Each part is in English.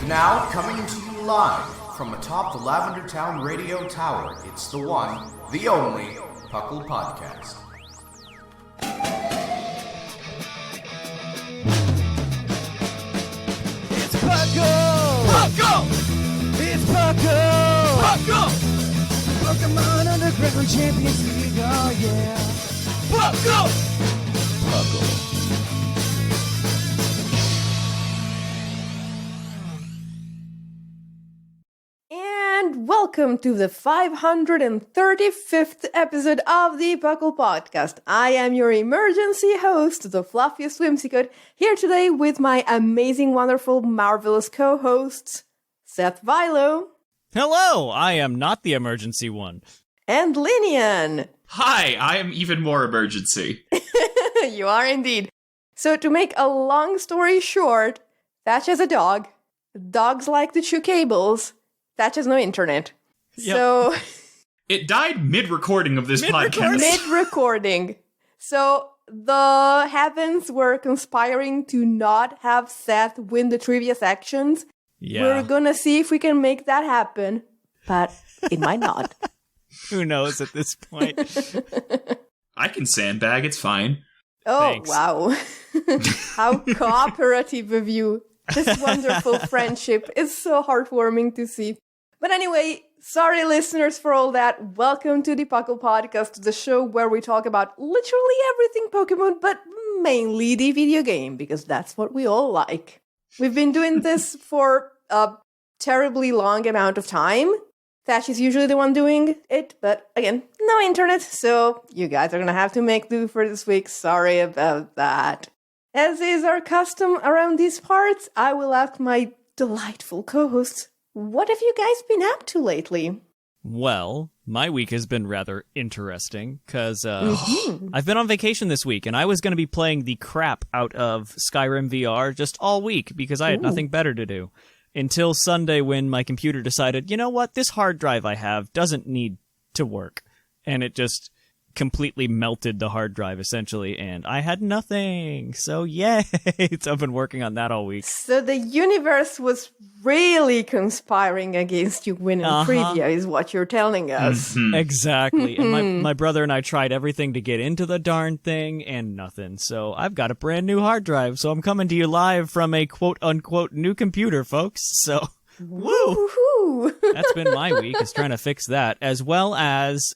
Now, coming to you live from atop the Lavender Town Radio Tower, it's the one, the only, PUCL Podcast. It's PUCL! PUCL! It's PUCL! PUCL! Pokémon Underground Champions League, oh yeah! PUCL! PUCL. And welcome to the 535th episode of the PUCL Podcast. I am your emergency host, TheFluffiestWhimisicott, here today with my amazing, wonderful, marvelous co-hosts, Seth Vilo. Hello, I am not the emergency one. And Lynian. Hi, I am even more emergency. You are indeed. So to make a long story short, Thatch has a dog. Dogs like to chew cables. Thatch has no internet. Yep. So It died mid-recording of this podcast. mid-recording. So the heavens were conspiring to not have Seth win the trivia sections. Yeah. We're gonna see if we can make that happen, but it might not. Who knows at this point? I can sandbag, it's fine. Oh, Thanks. wow. How cooperative of you. This wonderful friendship is so heartwarming to see. But anyway, sorry listeners for all that. Welcome to the PUCL Podcast, the show where we talk about literally everything Pokemon, but mainly the video game, because that's what we all like. We've been doing this for a terribly long amount of time. Thatch is usually the one doing it, but again, no internet, so you guys are gonna have to make do for this week. Sorry about that. As is our custom around these parts, I will ask my delightful co-hosts, what have you guys been up to lately? Well, my week has been rather interesting, because I've been on vacation this week, and I was going to be playing the crap out of Skyrim VR just all week, because I had nothing better to do. Until Sunday when my computer decided, you know what, this hard drive I have doesn't need to work. And it just completely melted the hard drive, essentially, and I had nothing. So yay! So I've been working on that all week. So the universe was really conspiring against you winning trivia, is what you're telling us. Exactly. And my brother and I tried everything to get into the darn thing, and nothing. So I've got a brand new hard drive, so I'm coming to you live from a quote-unquote new computer, folks. So, woo! Woohoo! That's been my week, is trying to fix that, as well as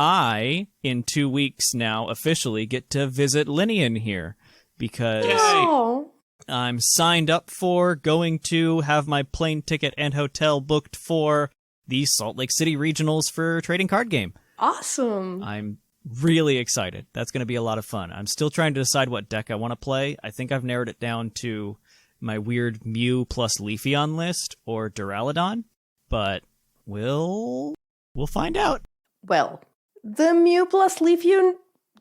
I, in 2 weeks now, officially get to visit Lynian here, because Oh. I'm signed up for going to have my plane ticket and hotel booked for the Salt Lake City Regionals for Trading Card Game. Awesome. I'm really excited. That's going to be a lot of fun. I'm still trying to decide what deck I want to play. I think I've narrowed it down to my weird Mew plus Leafeon list or Duraludon, but we'll find out. Well, the Mew plus Leafeon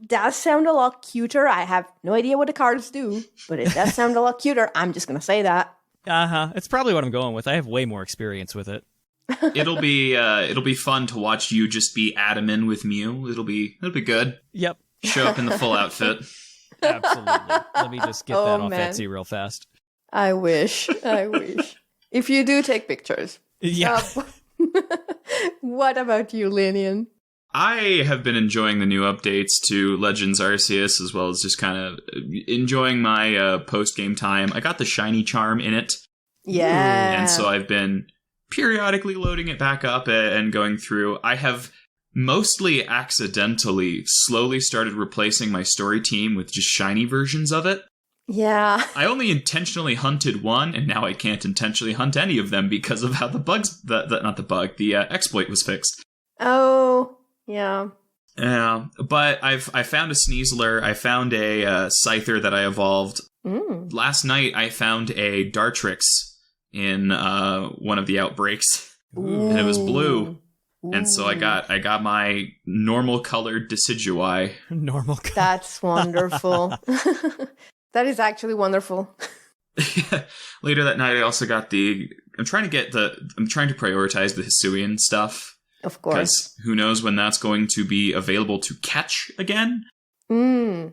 does sound a lot cuter. I have no idea what the cards do, but it does sound a lot cuter. I'm just gonna say that. It's probably what I'm going with. I have way more experience with it. It'll be fun to watch you just be Adaman with Mew. It'll be good. Yep. Show up in the full outfit. Absolutely. Let me just get Oh, that off man. Etsy real fast. I wish. If you do, take pictures. Yeah. What about you, Lynian? I have been enjoying the new updates to Legends Arceus, as well as just kind of enjoying my post-game time. I got the Shiny Charm in it, Yeah. and so I've been periodically loading it back up and going through. I have mostly accidentally slowly started replacing my story team with just shiny versions of it. Yeah. I only intentionally hunted one, and now I can't intentionally hunt any of them because of how the exploit was fixed. Oh, yeah. Yeah, but I found a Sneasler, I found a Scyther that I evolved. Last night I found a Dartrix in one of the outbreaks, and it was blue. And so I got my normal colored Decidueye. Normal color. That's wonderful. That is actually wonderful. Later that night I also got I'm trying to prioritize the Hisuian stuff. Of course. Because who knows when that's going to be available to catch again. Mm.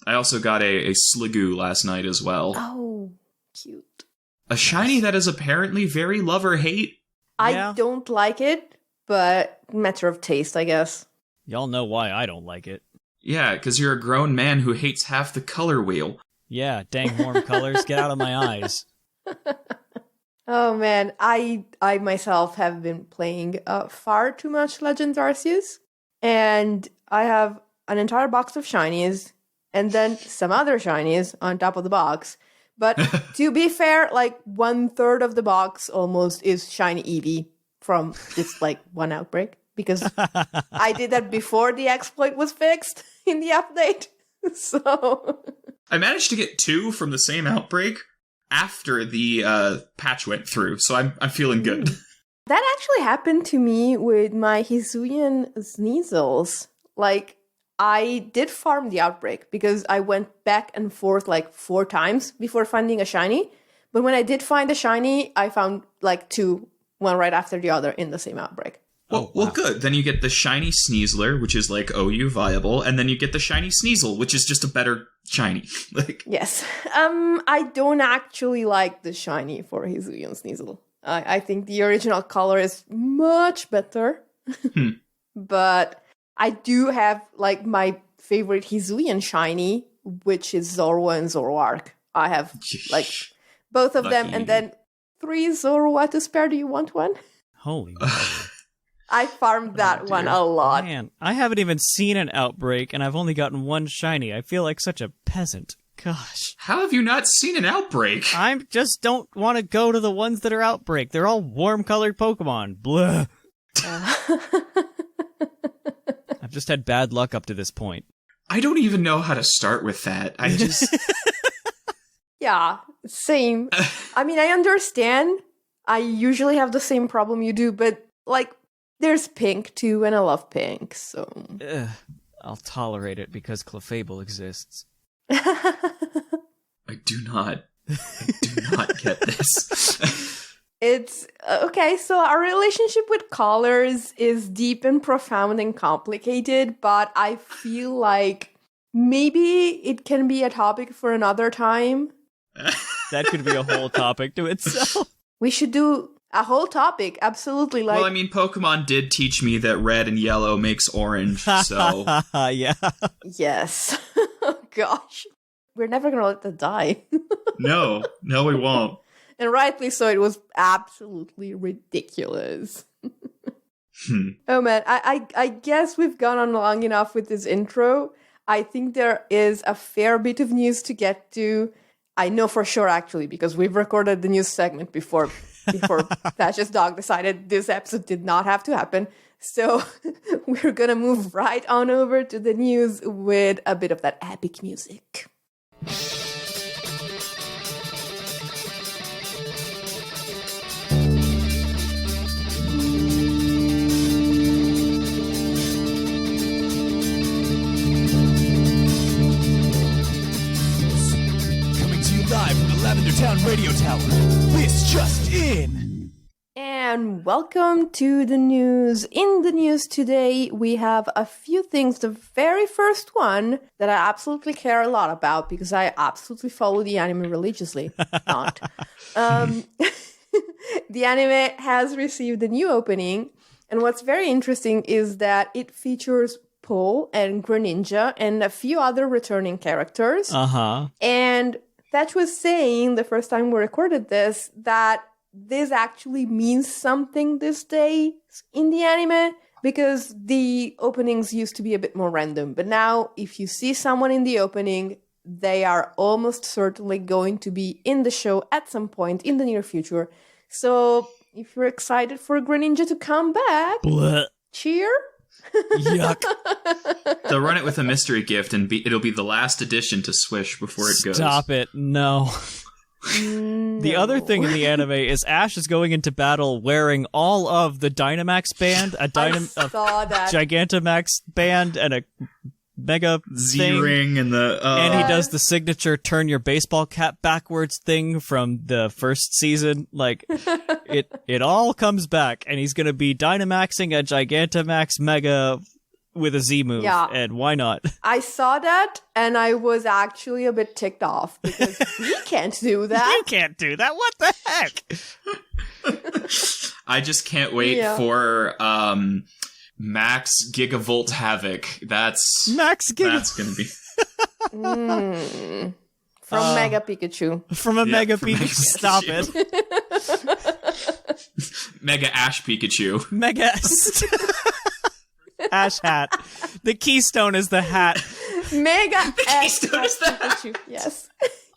I also got a Sliggoo last night as well. Oh, cute. A shiny that is apparently very love or hate. Yeah. I don't like it, but matter of taste, I guess. Y'all know why I don't like it. Yeah, because you're a grown man who hates half the color wheel. Yeah, dang warm colors, get out of my eyes. Oh man, I myself have been playing far too much Legends Arceus, and I have an entire box of shinies, and then some other shinies on top of the box. But to be fair, like 1/3 of the box almost is shiny Eevee from just like one outbreak, because I did that before the exploit was fixed in the update. So I managed to get 2 from the same outbreak after the patch went through, so I'm feeling good. that actually happened to me with my Hisuian Sneasels. Like, I did farm the outbreak because I went back and forth like 4 times before finding a shiny. But when I did find a shiny, I found like 2, one right after the other in the same outbreak. Well, good. Then you get the shiny Sneasler, which is like OU viable, and then you get the shiny Sneasel, which is just a better shiny. Like, Yes. I don't actually like the shiny for Hisuian Sneasel. I think the original color is much better. But I do have like my favorite Hisuian shiny, which is Zorua and Zoroark. I have like both of them, Lucky. and then 3 Zorua to spare. Do you want one? Holy moly. I farmed that one a lot. Man, I haven't even seen an outbreak, and I've only gotten 1 shiny. I feel like such a peasant. Gosh. how have you not seen an outbreak? I just don't want to go to the ones that are outbreak. They're all warm-colored Pokemon. Blah. I've just had bad luck up to this point. I don't even know how to start with that. I just... Yeah, same. I mean, I understand. I usually have the same problem you do, but like, there's pink too, and I love pink, so. Ugh, I'll tolerate it because Clefable exists. I do not get this. It's okay. So our relationship with colors is deep and profound and complicated, but I feel like maybe it can be a topic for another time. That could be a whole topic to itself. We should do a whole topic, absolutely. Like, Well, I mean, Pokemon did teach me that red and yellow makes orange, so... Yeah. yes. Oh, gosh, we're never gonna let that die. No, we won't. And rightly so. It was absolutely ridiculous. Oh man, I guess we've gone on long enough with this intro. I think there is a fair bit of news to get to. I know for sure, actually, because we've recorded the news segment before Thatch's dog decided this episode did not have to happen. So we're gonna move right on over to the news with a bit of that epic music. Live from the Lavender Town Radio Tower. This just in. And welcome to the news. In the news today, we have a few things. The very first one that I absolutely care a lot about because I absolutely follow the anime religiously. Not. The anime has received a new opening. And what's very interesting is that it features Paul and Greninja and a few other returning characters. Uh-huh. And Thatch was saying the first time we recorded this that this actually means something this day in the anime because the openings used to be a bit more random. But now, if you see someone in the opening, they are almost certainly going to be in the show at some point in the near future. So, if you're excited for Greninja to come back, Blech. cheer! Yuck. They'll run it with a mystery gift, and it'll be the last addition to Swish before it goes. Stop it. No. The other thing in the anime is Ash is going into battle wearing all of the Dynamax band, a saw that. Gigantamax band, and a Mega thing. Z-Ring and the... And he does the signature turn your baseball cap backwards thing from the first season. Like, it all comes back, and he's going to be Dynamaxing a Gigantamax Mega with a Z move, and why not? I saw that, and I was actually a bit ticked off, because we can't do that. You can't do that. What the heck? I just can't wait for Max Gigavolt Havoc. That's going to be... From Mega Pikachu. From a Mega Pikachu. Stop it. Mega Ash Pikachu. Mega Ash hat. The keystone is the hat. Mega keystone is the hat. Pikachu. Yes.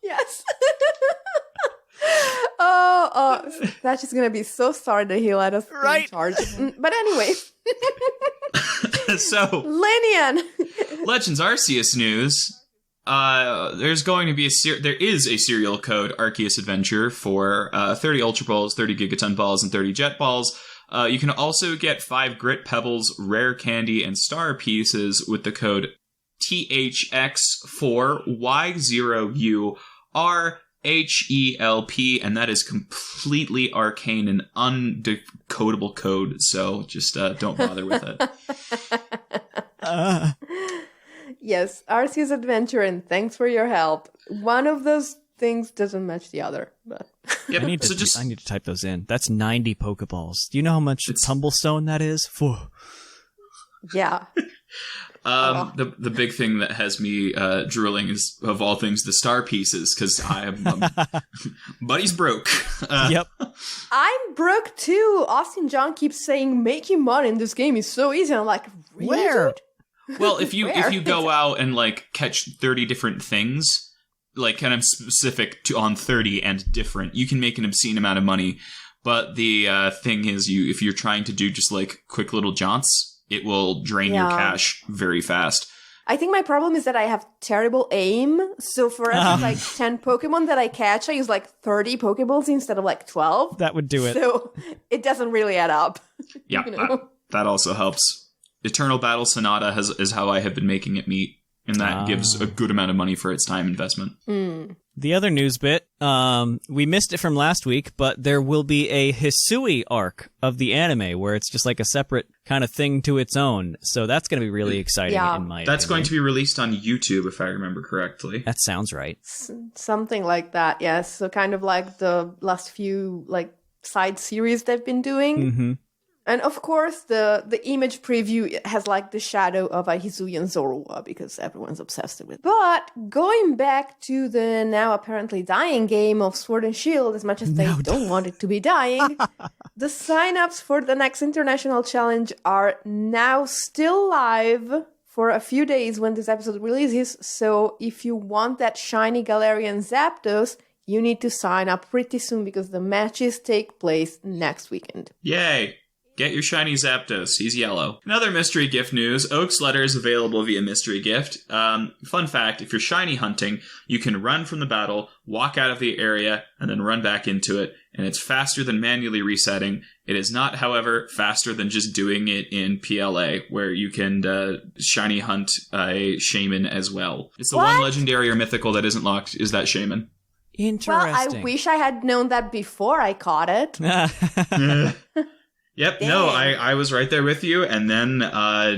Yes. Oh, that's just gonna be so sorry that he let us be in charge. But anyway. So, Lynian. Legends Arceus news. There's going to be there is a serial code Arceus Adventure for 30 Ultra Balls, 30 Gigaton Balls, and 30 Jet Balls. You can also get 5 Grit Pebbles, Rare Candy, and Star Pieces with the code THX4Y0URHELP, and that is completely arcane and undecodable code, so just don't bother with it. Yes, Arceus Adventure, and thanks for your help. One of those things doesn't match the other, but yep. I need to type those in. That's 90 Pokeballs. Do you know how much Tumblestone that is? Yeah. The big thing that has me drooling is, of all things, the Star Pieces, because Buddy's broke. Yep. I'm broke too. Austin John keeps saying making money in this game is so easy. I'm like, really, where? dude? Well, if you go out and like catch 30 different things, like kind of specific on 30 and different, you can make an obscene amount of money. But the thing is, if you're trying to do just like quick little jaunts, it will drain your cash very fast. I think my problem is that I have terrible aim. So for every like 10 Pokemon that I catch, I use like 30 Pokeballs instead of like 12. That would do it. So it doesn't really add up. Yeah, that also helps. Eternal Battle Sonata is how I have been making it meet, and that gives a good amount of money for its time investment. The other news bit, we missed it from last week, but there will be a Hisui arc of the anime where it's just like a separate kind of thing to its own. So that's going to be really exciting in my opinion. That's going to be released on YouTube, if I remember correctly. That sounds right. Something like that, yes. So kind of like the last few like side series they've been doing. Mm-hmm. And of course, the image preview has like the shadow of a Hisui and Zorua because everyone's obsessed with it. But going back to the now apparently dying game of Sword and Shield, as much as they don't want it to be dying, the signups for the next international challenge are now still live for a few days when this episode releases. So if you want that shiny Galarian Zapdos, you need to sign up pretty soon because the matches take place next weekend. Yay! Get your shiny Zapdos. He's yellow. Another mystery gift news. Oak's letter is available via mystery gift. Fun fact, if you're shiny hunting, you can run from the battle, walk out of the area, and then run back into it. And it's faster than manually resetting. It is not, however, faster than just doing it in PLA, where you can shiny hunt a shaman as well. It's the one legendary or mythical that isn't locked is that shaman. Interesting. Well, I wish I had known that before I caught it. Yep, Dang. no, I was right there with you, and then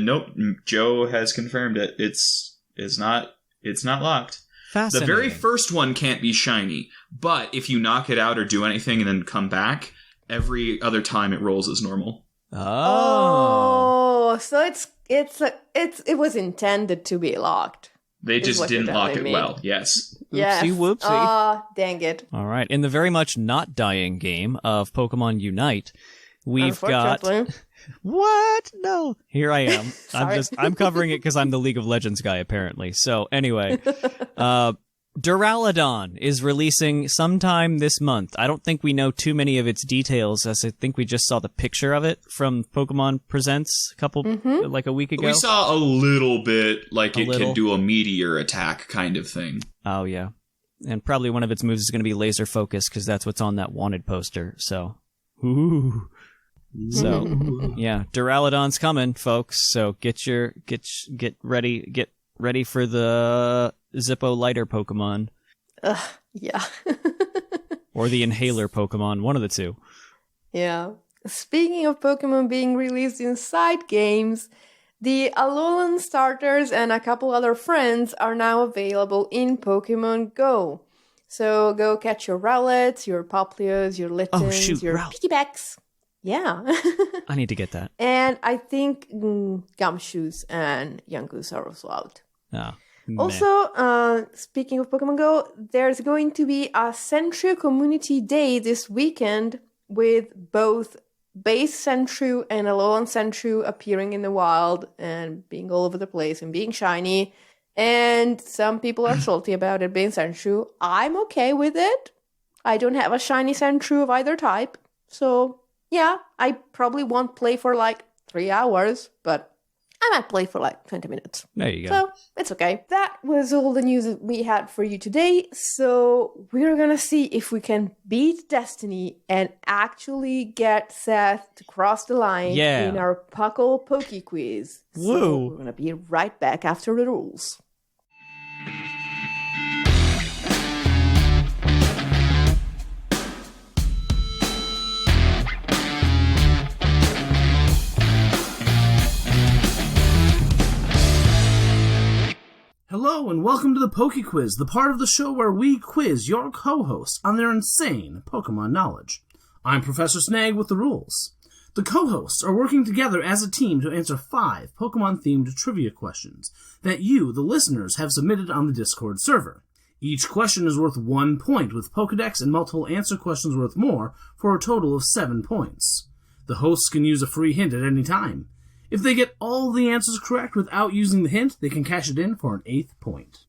nope, Joe has confirmed it. It's not locked. Fascinating. The very first one can't be shiny, but if you knock it out or do anything and then come back, every other time it rolls as normal. Oh, so it was intended to be locked. They just didn't lock it well. Yes. Yes. Oopsie whoopsie. Oh, dang it. All right. In the very much not dying game of Pokemon Unite, we've got... What? No. Here I am. I'm covering it because I'm the League of Legends guy, apparently. So anyway, Duraludon is releasing sometime this month. I don't think we know too many of its details, as I think we just saw the picture of it from Pokemon Presents like a week ago. We saw a little bit, like it can do a meteor attack kind of thing. Oh, yeah. And probably one of its moves is going to be laser focus because that's what's on that wanted poster. So, ooh. So, yeah, Duraludon's coming, folks. So get ready for the Zippo lighter Pokemon. Yeah. Or the inhaler Pokemon, one of the two. Yeah. Speaking of Pokemon being released in side games, The Alolan starters and a couple other friends are now available in Pokemon Go. So go catch your Rowlets, your Popplios, your Littens, your Piggybacks. Yeah. I need to get that. And I think Gumshoes and Yungoos are also out. Oh, also, speaking of Pokemon Go, there's going to be a Sentry Community Day this weekend with both base Sentry and Alolan Sentry appearing in the wild and being all over the place and being shiny. And some people are salty about it being Sentry. I'm okay with it. I don't have a shiny Sentry of either type. So, yeah, I probably won't play for like 3 hours, but I might play for like 20 minutes. There you go. So, it's okay. That was all the news that we had for you today. So, we're gonna see if we can beat Destiny and actually get Seth to cross the line in our PUCL Poke Quiz. Woo! So, we're gonna be right back after the rules. Hello and welcome to the Poke Quiz, the part of the show where we quiz your co-hosts on their insane Pokemon knowledge. I'm Professor Snag with the rules. The co-hosts are working together as a team to answer 5 Pokemon-themed trivia questions that you, the listeners, have submitted on the Discord server. Each question is worth 1 point, with Pokedex and multiple answer questions worth more, for a total of 7 points. The hosts can use a free hint at any time. If they get all the answers correct without using the hint, they can cash it in for an 8th point.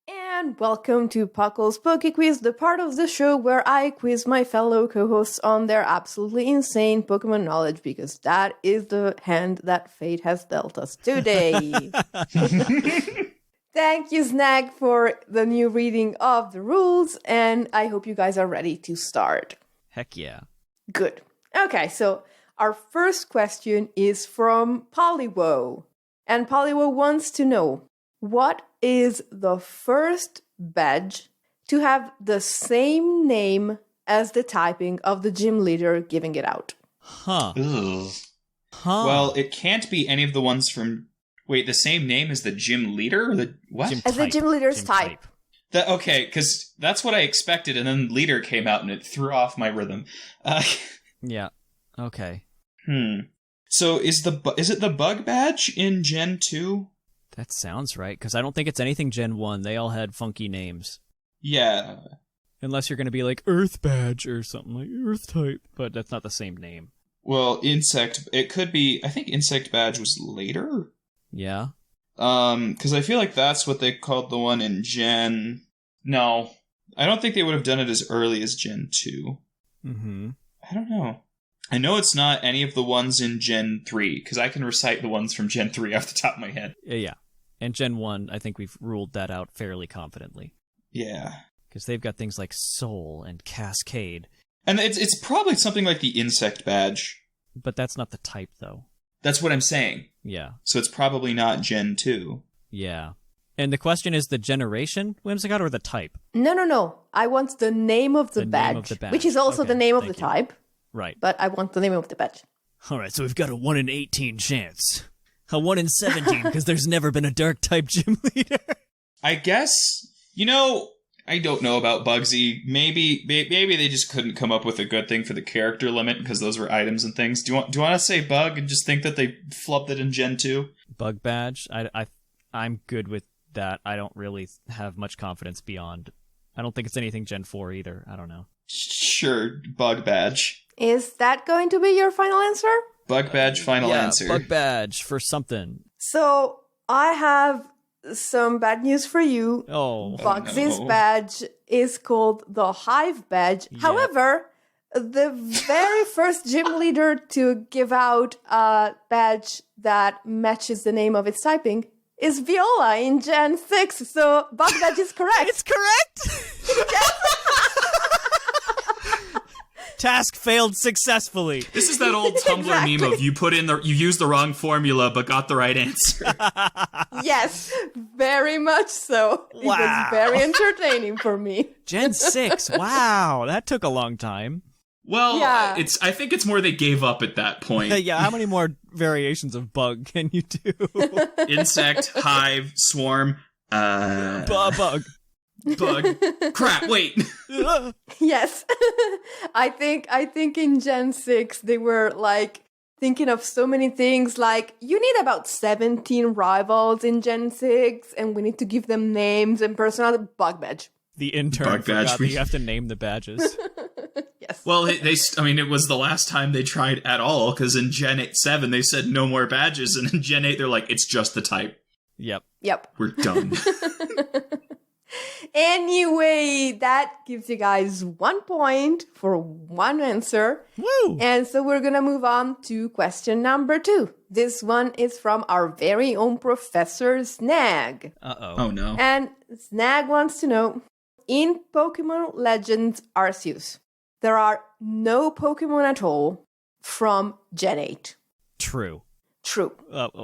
And welcome to PUCL's Poke Quiz, the part of the show where I quiz my fellow co-hosts on their absolutely insane Pokemon knowledge, because that is the hand that fate has dealt us today. Thank you, Snag, for the new reading of the rules, and I hope you guys are ready to start. Heck yeah. Good. Okay, so our first question is from Poliwo. And Poliwo wants to know, what is the first badge to have the same name as the typing of the gym leader giving it out? Huh. Ugh. Huh. Well, it can't be any of the ones from... Wait, the same name as the gym leader? Or the what? As the gym leader's type. Okay, because that's what I expected, and then leader came out and it threw off my rhythm. Yeah. Okay. So is it the bug badge in Gen 2? That sounds right, because I don't think it's anything Gen 1. They all had funky names. Yeah. Unless you're going to be like Earth Badge or something like Earth type, but that's not the same name. Well, Insect, it could be, I think Insect Badge was later? Yeah. Because I feel like that's what they called the one in Gen... No. I don't think they would have done it as early as Gen 2. Mm-hmm. I don't know. I know it's not any of the ones in Gen 3, because I can recite the ones from Gen 3 off the top of my head. Yeah. And Gen 1, I think we've ruled that out fairly confidently. Yeah. Because they've got things like Soul and Cascade. And it's probably something like the Insect Badge. But that's not the type, though. That's what I'm saying. Yeah. So it's probably not Gen 2. Yeah. And the question is the generation, Whimsicott, or the type? No. I want the name of the badge, name of the badge. which is also Okay, the name of thank the you. type. Right. But I want the name of the badge. All right, so we've got a 1 in 18 chance. A 1 in 17, because there's never been a dark-type gym leader. I guess, I don't know about Bugsy. Maybe they just couldn't come up with a good thing for the character limit, because those were items and things. Do you want to say Bug and just think that they flubbed it in Gen 2? Bug badge? I'm good with that. I don't really have much confidence beyond. I don't think it's anything Gen 4 either. I don't know. Sure, Bug Badge. Is that going to be your final answer? Bug Badge, final answer. Bug badge for something. So, I have some bad news for you. Oh. Bugsy's no. badge is called the Hive badge. Yeah. However, the very first gym leader to give out a badge that matches the name of its typing is Viola in Gen 6. So, Bug badge is correct. It's correct! Task failed successfully. This is that old Tumblr Exactly. meme of you used the wrong formula but got the right answer. Yes, very much so. It Wow. was very entertaining for me. Gen 6. Wow, that took a long time. Well, Yeah. I think it's more they gave up at that point. Yeah, how many more variations of bug can you do? Insect, hive, swarm, Bug. bug. Crap, wait. Yes. I think in Gen 6 they were like thinking of so many things, like you need about 17 rivals in Gen 6 and we need to give them names and personality. Bug badge. The intern Bug badge. forgot that you have to name the badges. Yes. Well, it was the last time they tried at all, because in Gen 7 they said no more badges, and in Gen 8 they're like, it's just the type. Yep. Yep. We're done. Anyway, that gives you guys 1 point for one answer. Woo! And so we're going to move on to question number 2. This one is from our very own Professor Snag. Uh-oh. Oh no. And Snag wants to know, in Pokemon Legends Arceus, there are no Pokemon at all from Gen 8. True. True.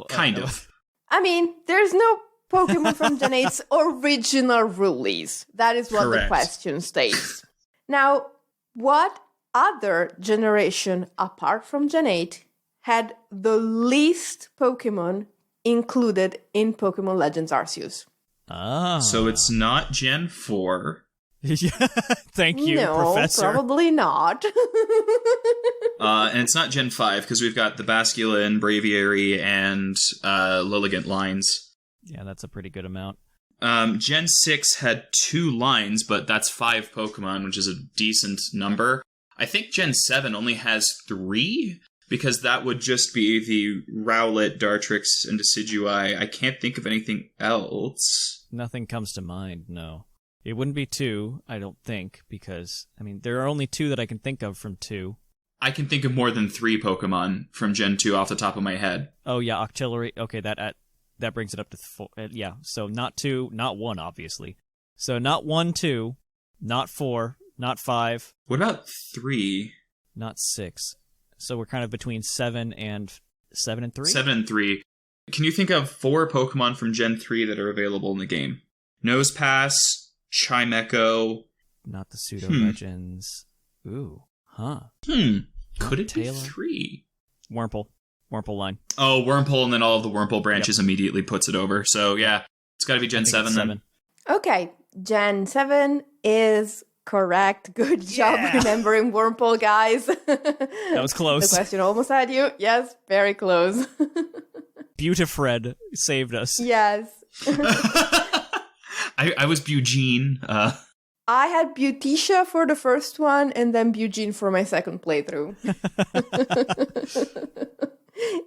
Kind of. I mean, there's no Pokemon from Gen 8's original release. That is what Correct. the question states. Now, what other generation apart from Gen 8 had the least Pokemon included in Pokemon Legends Arceus? Ah. So it's not Gen 4. Yeah. Thank you, No, Professor. probably not. And it's not Gen 5, because we've got the Basculin, Braviary, and Lilligant lines. Yeah, that's a pretty good amount. Gen 6 had 2 lines, but that's 5 Pokemon, which is a decent number. I think Gen 7 only has 3, because that would just be the Rowlet, Dartrix, and Decidueye. I can't think of anything else. Nothing comes to mind, no. It wouldn't be 2, I don't think, because, I mean, there are only 2 that I can think of from 2. I can think of more than 3 Pokemon from Gen 2 off the top of my head. Oh, yeah, Octillery. Okay, that brings it up to 4. Yeah, so not 2, not 1, obviously. So not 1, 2, not 4, not 5. What about 3? Not 6. So we're kind of between 7 and 3? 7 and 3. Can you think of 4 Pokemon from Gen 3 that are available in the game? Nosepass, Chimecho. Not the Pseudo Legends. Ooh, huh. Could it be Taylor. 3? Wurmple line. Oh, Wurmple, and then all of the Wurmple branches immediately puts it over. So, yeah, it's got to be Gen 7 then. Okay, Gen 7 is correct. Good job remembering Wurmple, guys. That was close. The question almost had you. Yes, very close. Beautifred saved us. Yes. I was Bugene. I had Beauticia for the first one and then Bugene for my second playthrough.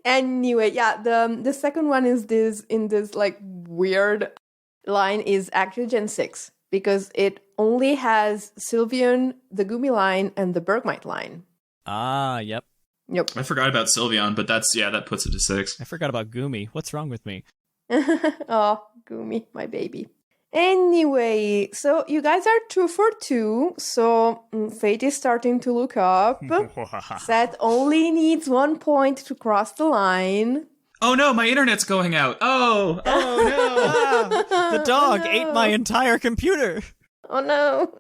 Anyway, yeah, the second one is this like weird line is actually Gen 6 because it only has Sylveon, the Goomy line, and the Bergmite line. Ah, yep. Yep. I forgot about Sylveon, but that puts it to 6. I forgot about Goomy. What's wrong with me? Oh, Goomy, my baby. Anyway, so you guys are 2 for 2, so fate is starting to look up. Seth only needs 1 point to cross the line. Oh no, my internet's going out. Oh no. The dog ate my entire computer. Oh no.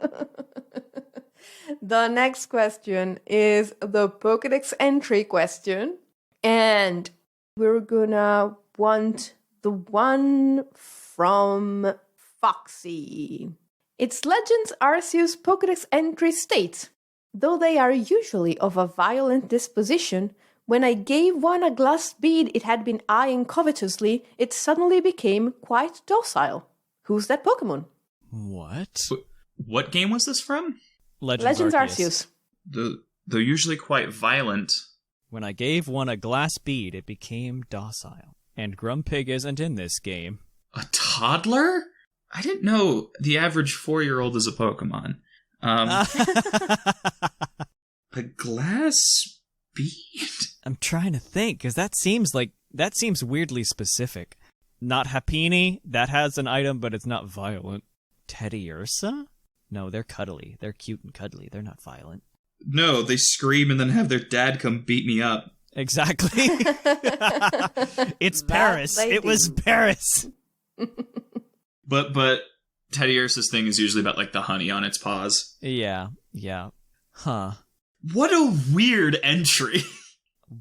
The next question is the Pokédex entry question. And we're gonna want the one from Foxy. Its Legends Arceus Pokédex entry states, though they are usually of a violent disposition, when I gave one a glass bead it had been eyeing covetously, it suddenly became quite docile. Who's that Pokemon? What? What game was this from? Legends Arceus. They're usually quite violent. When I gave one a glass bead, it became docile. And Grumpig isn't in this game. A toddler? I didn't know the average 4-year-old is a Pokemon. A glass bead? I'm trying to think, because that seems weirdly specific. Not Happiny, that has an item, but it's not violent. Teddy Ursa? No, they're cuddly. They're cute and cuddly. They're not violent. No, they scream and then have their dad come beat me up. Exactly. It's Paris. It was Paris. But Teddy Ursa's thing is usually about like the honey on its paws. Yeah. Huh. What a weird entry.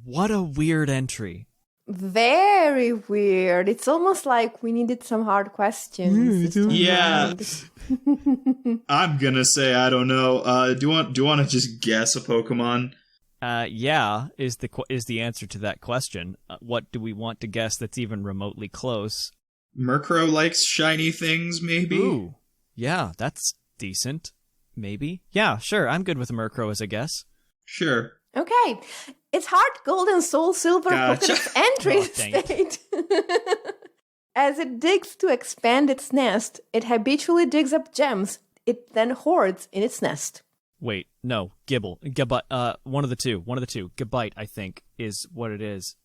What a weird entry. Very weird. It's almost like we needed some hard questions. Yeah. I'm gonna say I don't know. Do you want to just guess a Pokemon? Yeah, is the answer to that question. What do we want to guess that's even remotely close? Murkrow likes shiny things, maybe? Ooh, yeah, that's decent. Maybe. Yeah, sure, I'm good with Murkrow as a guess. Sure. Okay. It's Heart Gold and Soul Silver Gotcha. Pokédex entry Oh, dang it. state. As it digs to expand its nest, it habitually digs up gems it then hoards in its nest. Wait, no, Gabite, one of the two. Gabite, I think, is what it is.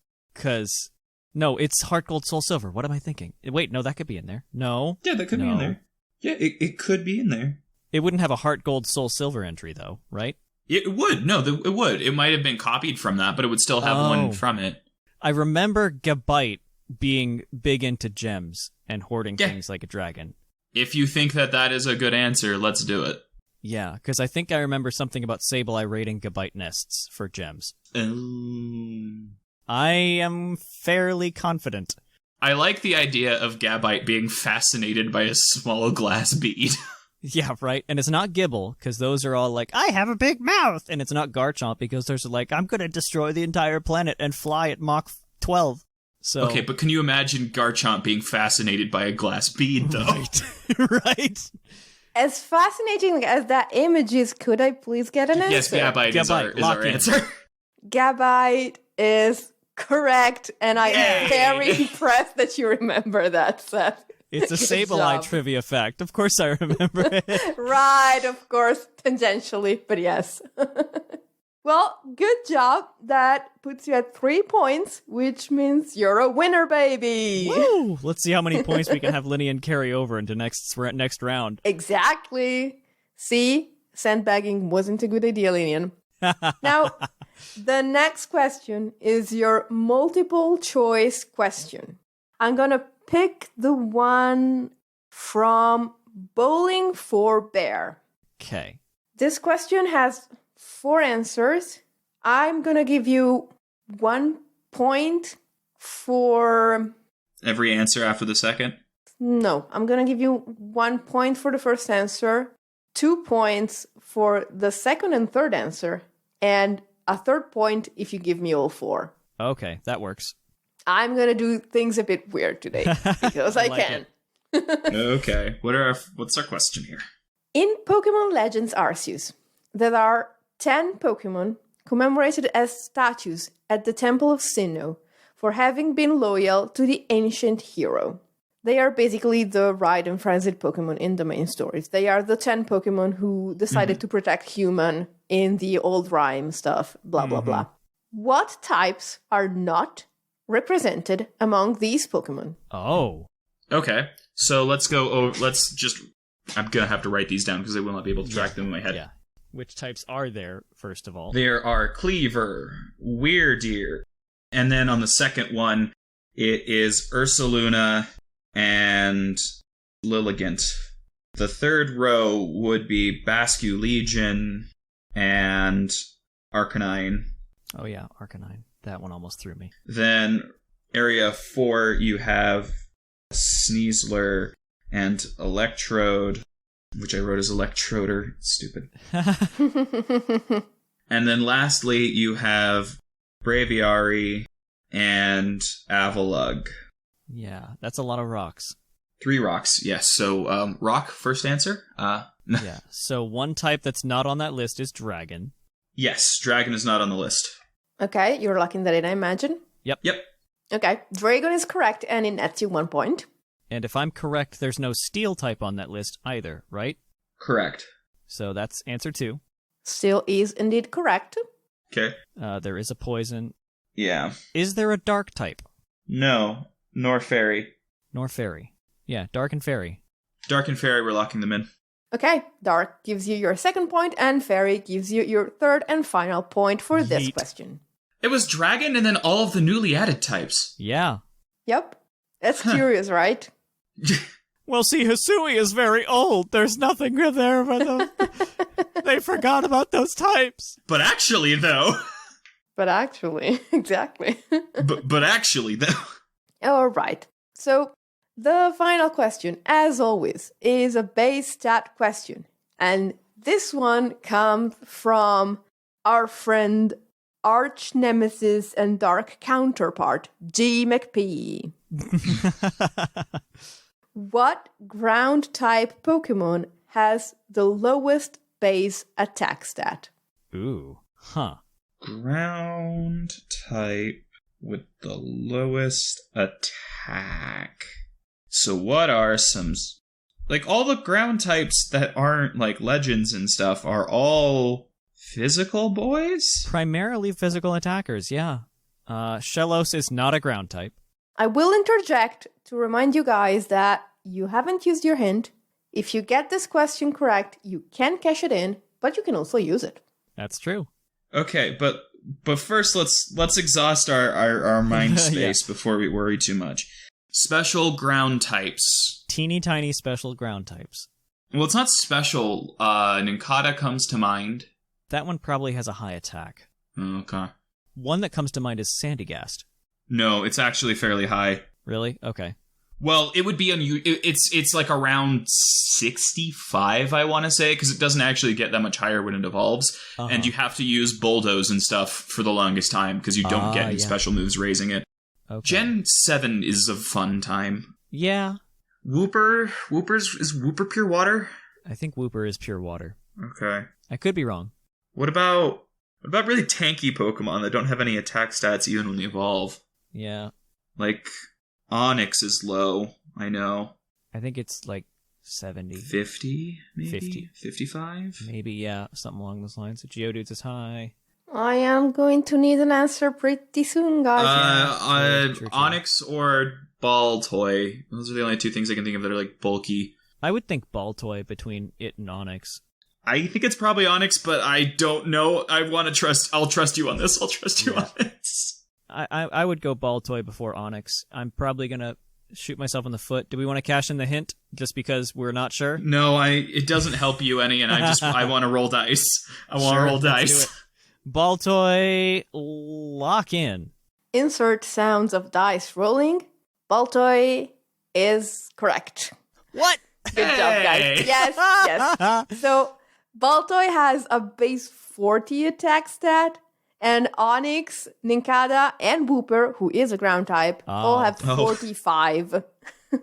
No, it's Heart Gold Soul Silver. What am I thinking? Wait, no, that could be in there. No. Yeah, that could be in there. Yeah, it could be in there. It wouldn't have a Heart Gold Soul Silver entry, though, right? It would. No, it would. It might have been copied from that, but it would still have one from it. I remember Gabite being big into gems and hoarding things like a dragon. If you think that is a good answer, let's do it. Yeah, because I think I remember something about Sableye raiding Gabite nests for gems. I am fairly confident. I like the idea of Gabite being fascinated by a small glass bead. Yeah, right? And it's not Gibble, because those are all like, I have a big mouth! And it's not Garchomp, because those are like, I'm gonna destroy the entire planet and fly at Mach 12. So, okay, but can you imagine Garchomp being fascinated by a glass bead, though? Right. Right? As fascinating as that image is, could I please get an answer? Yes, Gabite is our answer. Gabite is correct, and I am very impressed that you remember that, Seth. It's a Good Sableye job. trivia fact. Of course I remember it. Right, of course, tangentially, but yes. Well, good job. That puts you at 3 points, which means you're a winner, baby. Woo! Let's see how many points we can have Lynian carry over into next round. Exactly. See, sandbagging wasn't a good idea, Lynian. Now, the next question is your multiple choice question. I'm going to pick the one from Bowling for Bear. Okay. This question has 4 answers. I'm going to give you 1 point for... Every answer after the second? No, I'm going to give you 1 point for the first answer, 2 points for the second and third answer, and a third point if you give me all 4. Okay, that works. I'm going to do things a bit weird today because I like can. Okay. What's our question here? In Pokemon Legends Arceus, there are 10 Pokemon commemorated as statues at the Temple of Sinnoh for having been loyal to the ancient hero. They are basically the Ride and Frenzied Pokemon in the main stories. They are the 10 Pokemon who decided to protect human in the old rhyme stuff, blah, blah, blah. What types are not represented among these Pokemon? Oh. Okay. So let's go over... I'm going to have to write these down because I will not be able to track them in my head. Yeah. Which types are there, first of all? There are Cleaver, Weirdeer, and then on the second one, it is Ursaluna and Lilligant. The third row would be Basculegion and Arcanine. Oh yeah, Arcanine. That one almost threw me. Then area 4, you have Sneasler and Electrode, which I wrote as Electroder. Stupid. And then lastly, you have Braviary and Avalugg. Yeah, that's a lot of rocks. 3 rocks, yes. So, rock, first answer? Yeah, so one type that's not on that list is Dragon. Yes, Dragon is not on the list. Okay, you're locking that in, I imagine. Yep. Okay, Dragon is correct, and it nets you 1 point. And if I'm correct, there's no Steel type on that list either, right? Correct. So that's answer 2. Still is indeed correct. Okay. There is a Poison. Yeah. Is there a Dark type? No, nor Fairy. Nor Fairy. Yeah, Dark and Fairy. Dark and Fairy, we're locking them in. Okay, Dark gives you your second point, and Fairy gives you your third and final point for this Yeet. question. It was Dragon and then all of the newly added types. Yeah. Yep. That's curious, right? Well, see, Hisui is very old. There's nothing there for them. They forgot about those types. But actually, though. But actually, exactly. but actually, though. All right. So the final question, as always, is a base stat question. And this one comes from our friend, arch nemesis and dark counterpart, G. McP. What ground type Pokemon has the lowest base attack stat? Ooh. Huh. Ground type with the lowest attack. So what are some... Like, all the ground types that aren't, like, legends and stuff are all physical boys? Primarily physical attackers, yeah. Shellos is not a ground type. I will interject to remind you guys that you haven't used your hint. If you get this question correct, you can cash it in, but you can also use it. That's true. Okay, but first let's exhaust our mind space before we worry too much. Special ground types. Teeny tiny special ground types. Well, it's not special. Nincada comes to mind. That one probably has a high attack. Okay. One that comes to mind is Sandygast. No, it's actually fairly high. Really? Okay. Well, it would be it's like around 65, I want to say, because it doesn't actually get that much higher when it evolves, and you have to use Bulldoze and stuff for the longest time because you don't get any special moves raising it. Okay. Gen 7 is a fun time. Yeah. Is Wooper pure water? I think Wooper is pure water. Okay. I could be wrong. What about really tanky Pokemon that don't have any attack stats even when they evolve? Yeah. Like, Onix is low, I know. I think it's like 70. 50, maybe? 50. 55? Maybe, yeah, something along those lines. Geodude's is high. I am going to need an answer pretty soon, guys. True. Onix or Baltoy. Those are the only two things I can think of that are, like, bulky. I would think Baltoy between it and Onix. I think it's probably Onix, but I don't know. I'll trust you on this. I'll trust you on this. I would go Baltoy before Onix. I'm probably going to shoot myself in the foot. Do we want to cash in the hint just because we're not sure? No, it doesn't help you any, and I want to roll dice. I want to roll dice. Baltoy, lock in. Insert sounds of dice rolling. Baltoy is correct. What? Good job, guys. Yes. So, Baltoy has a base 40 attack stat, and Onix, Nincada, and Wooper, who is a ground type, all have 45.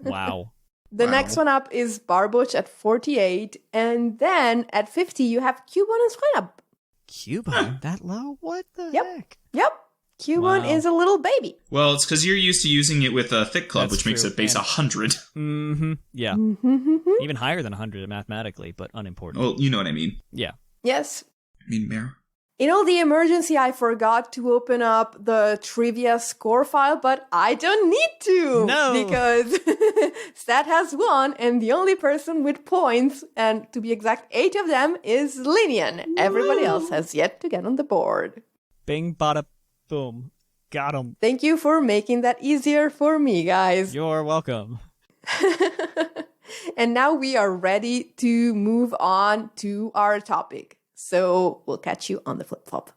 Wow. The next one up is Barboach at 48, and then at 50 you have Cubone and Swinub. Cubone? That low? What the heck? Yep. Cubone is a little baby. Well, it's because you're used to using it with a Thick Club, which makes it base 100. Mm-hmm. Yeah. Even higher than 100 mathematically, but unimportant. Well, you know what I mean. Yeah. Yes. I mean, Mare. In all the emergency, I forgot to open up the trivia score file, but I don't need to. No. Because Seth has won, and the only person with points, and to be exact, 8 of them, is Lynian. Everybody else has yet to get on the board. Bing, bada, boom. Got him. Thank you for making that easier for me, guys. You're welcome. And now we are ready to move on to our topic. So we'll catch you on the flip-flop.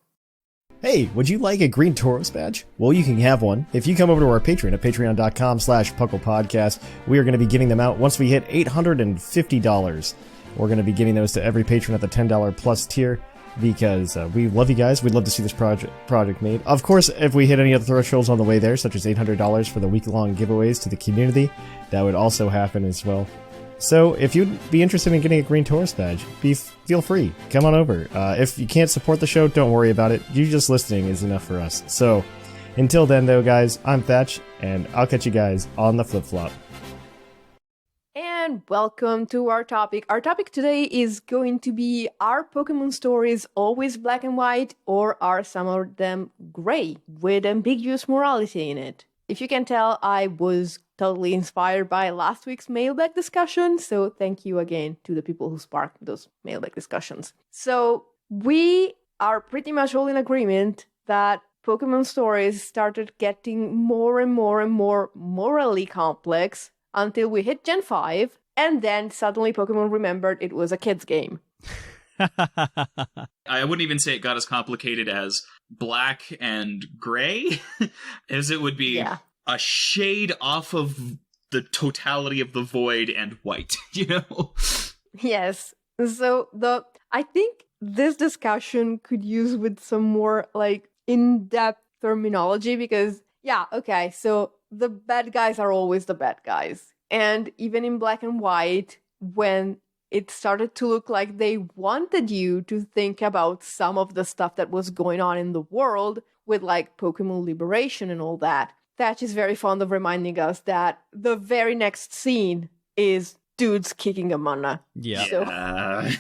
Hey, would you like a green Tauros badge? Well, you can have one. If you come over to our Patreon at patreon.com/PucklePodcast, we are going to be giving them out once we hit $850. We're going to be giving those to every patron at the $10 plus tier because we love you guys. We'd love to see this project made. Of course, if we hit any other thresholds on the way there, such as $800 for the week-long giveaways to the community, that would also happen as well. So, if you'd be interested in getting a green Tauros badge, feel free. Come on over. If you can't support the show, don't worry about it. You just listening is enough for us. So, until then, though, guys, I'm Thatch, and I'll catch you guys on the flip-flop. And welcome to our topic. Our topic today is going to be, are Pokemon stories always black and white, or are some of them gray, with ambiguous morality in it? If you can tell, I was totally inspired by last week's Mailbag discussion, so thank you again to the people who sparked those Mailbag discussions. So we are pretty much all in agreement that Pokemon stories started getting more and more and more morally complex until we hit Gen 5, and then suddenly Pokemon remembered it was a kid's game. I wouldn't even say it got as complicated as black and gray, as it would be a shade off of the totality of the void and white, you know? Yes. So I think this discussion could use with some more like in-depth terminology because, so the bad guys are always the bad guys. And even in black and white, when it started to look like they wanted you to think about some of the stuff that was going on in the world with like Pokemon liberation and all that, Thatch is very fond of reminding us that the very next scene is dudes kicking a mana. Yeah.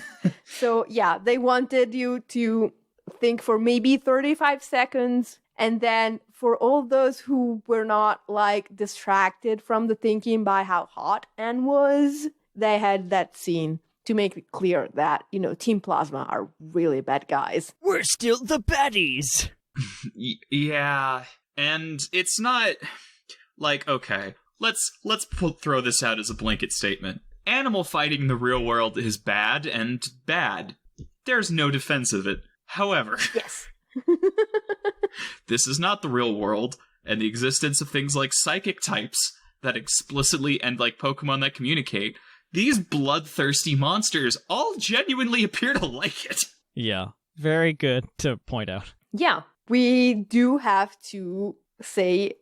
So they wanted you to think for maybe 35 seconds. And then for all those who were not like distracted from the thinking by how hot Anne was, they had that scene to make it clear that, you know, Team Plasma are really bad guys. We're still the baddies. Yeah. And it's not like, okay, let's throw this out as a blanket statement. Animal fighting in the real world is bad and bad. There's no defense of it. However, yes. This is not the real world, and the existence of things like psychic types that explicitly, and like Pokemon that communicate, these bloodthirsty monsters all genuinely appear to like it. Yeah, very good to point out. Yeah, we do have to say,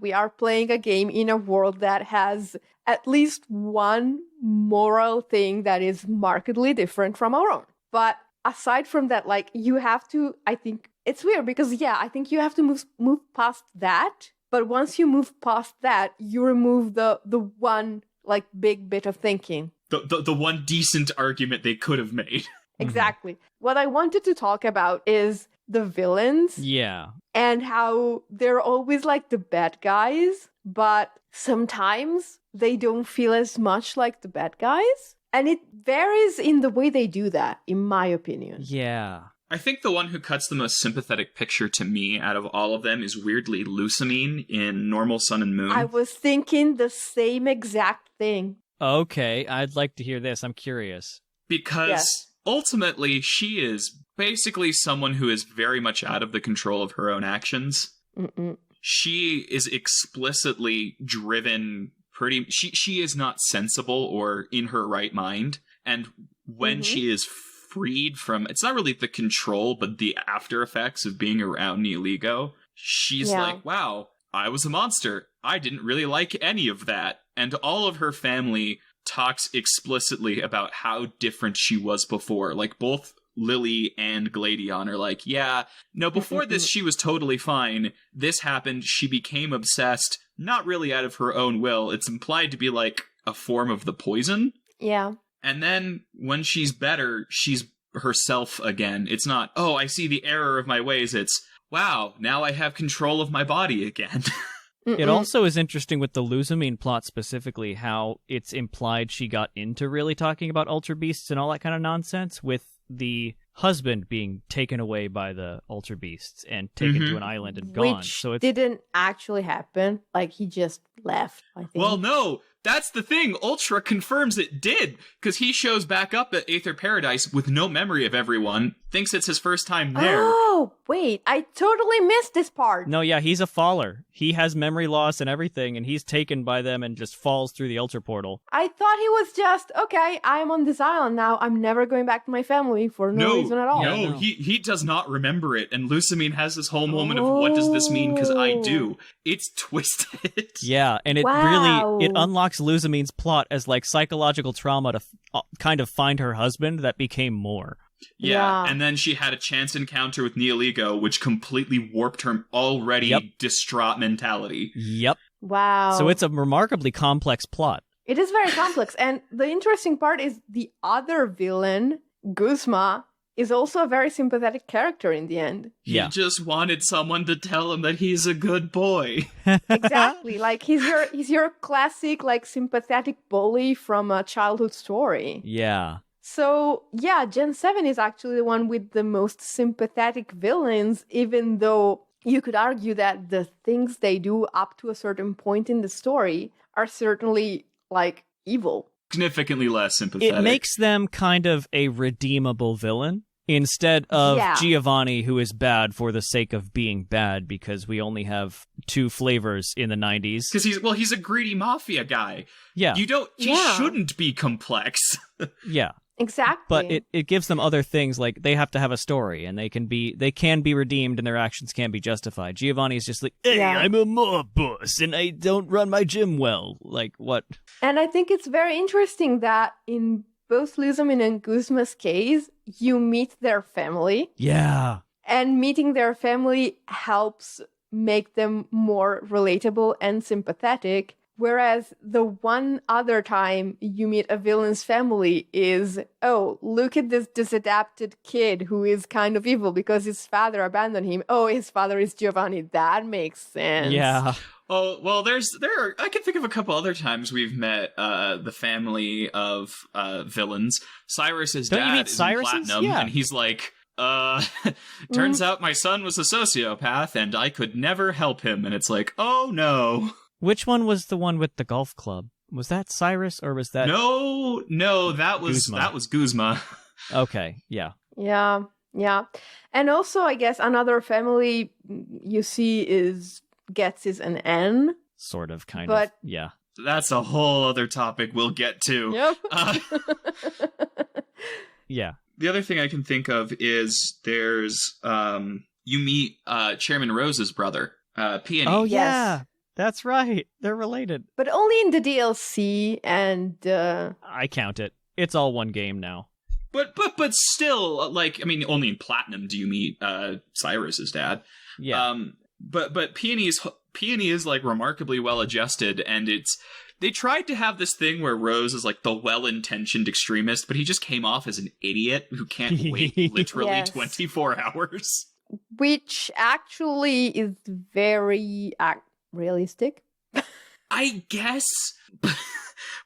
we are playing a game in a world that has at least one moral thing that is markedly different from our own. But aside from that, like, you have to, I think, it's weird because, I think you have to move past that. But once you move past that, you remove the one, like, big bit of thinking. The one decent argument they could have made. Exactly. What I wanted to talk about is the villains. Yeah. And how they're always like the bad guys, but sometimes they don't feel as much like the bad guys. And it varies in the way they do that, in my opinion. Yeah. I think the one who cuts the most sympathetic picture to me out of all of them is weirdly Lusamine in Normal Sun and Moon. I was thinking the same exact thing. Okay, I'd like to hear this. I'm curious. Because ultimately, she is basically someone who is very much out of the control of her own actions. Mm-mm. She is explicitly driven she is not sensible or in her right mind. And when she is freed from, it's not really the control, but the after effects of being around Neoligo, she's like, wow, I was a monster. I didn't really like any of that. And all of her family talks explicitly about how different she was before. Like, both Lily and Gladion are like, before this, she was totally fine. This happened. She became obsessed, not really out of her own will. It's implied to be like a form of the poison. Yeah. And then when she's better, she's herself again. It's not, oh, I see the error of my ways. It's, wow, now I have control of my body again. It also is interesting with the Lusamine plot specifically, how it's implied she got into really talking about Ultra Beasts and all that kind of nonsense, with the husband being taken away by the Ultra Beasts and taken to an island and gone. Which so it didn't actually happen. Like, he just left, I think. Well, no, that's the thing. Ultra confirms it did, because he shows back up at Aether Paradise with no memory of everyone, thinks it's his first time there. Oh, wait, I totally missed this part. No, he's a faller. He has memory loss and everything, and he's taken by them and just falls through the Ultra Portal. I thought he was just, okay, I'm on this island now. I'm never going back to my family for no reason at all. No, he does not remember it, and Lusamine has this whole moment of, what does this mean? Because I do. It's twisted. Yeah, and it really, it unlocks Lusamine's plot as like psychological trauma to kind of find her husband that became more. Yeah, and then she had a chance encounter with Neoligo, which completely warped her already distraught mentality. Yep. Wow. So it's a remarkably complex plot. It is very complex, and the interesting part is the other villain, Guzma, is also a very sympathetic character in the end. He just wanted someone to tell him that he's a good boy. Exactly. Like, he's your classic, like, sympathetic bully from a childhood story. Yeah. So, Gen 7 is actually the one with the most sympathetic villains, even though you could argue that the things they do up to a certain point in the story are certainly, like, evil. significantly less sympathetic. It makes them kind of a redeemable villain instead of Giovanni, who is bad for the sake of being bad because we only have 2 flavors in the 90s. Because he's a greedy mafia guy. Yeah. He shouldn't be complex. Yeah. Exactly. But it gives them other things, like they have to have a story and they can be redeemed and their actions can be justified. Giovanni is just like, hey, I'm a mob boss and I don't run my gym well. Like, what? And I think it's very interesting that in both Luzmin and Guzma's case, you meet their family. Yeah. And meeting their family helps make them more relatable and sympathetic. Whereas the one other time you meet a villain's family is, oh, look at this disadapted kid who is kind of evil because his father abandoned him. Oh, his father is Giovanni. That makes sense. Yeah. Oh, well, I can think of a couple other times we've met the family of villains. Cyrus's dad is in Platinum, and he's like, turns out my son was a sociopath and I could never help him. And it's like, oh no. Which one was the one with the golf club? Was that Cyrus or was that... No, that was Guzma. Okay, yeah. Yeah. And also, I guess, another family you see gets an N. Sort of, kind of, yeah. That's a whole other topic we'll get to. Yep. Yeah. The other thing I can think of is there's, you meet Chairman Rose's brother, Peony. Oh, yeah. Yes. That's right. They're related. But only in the DLC, and... I count it. It's all one game now. But still, like, I mean, only in Platinum do you meet Cyrus's dad. Yeah. But Peony is like remarkably well adjusted, and they tried to have this thing where Rose is like the well-intentioned extremist, but he just came off as an idiot who can't wait literally 24 hours. Which actually is very realistic. I guess. But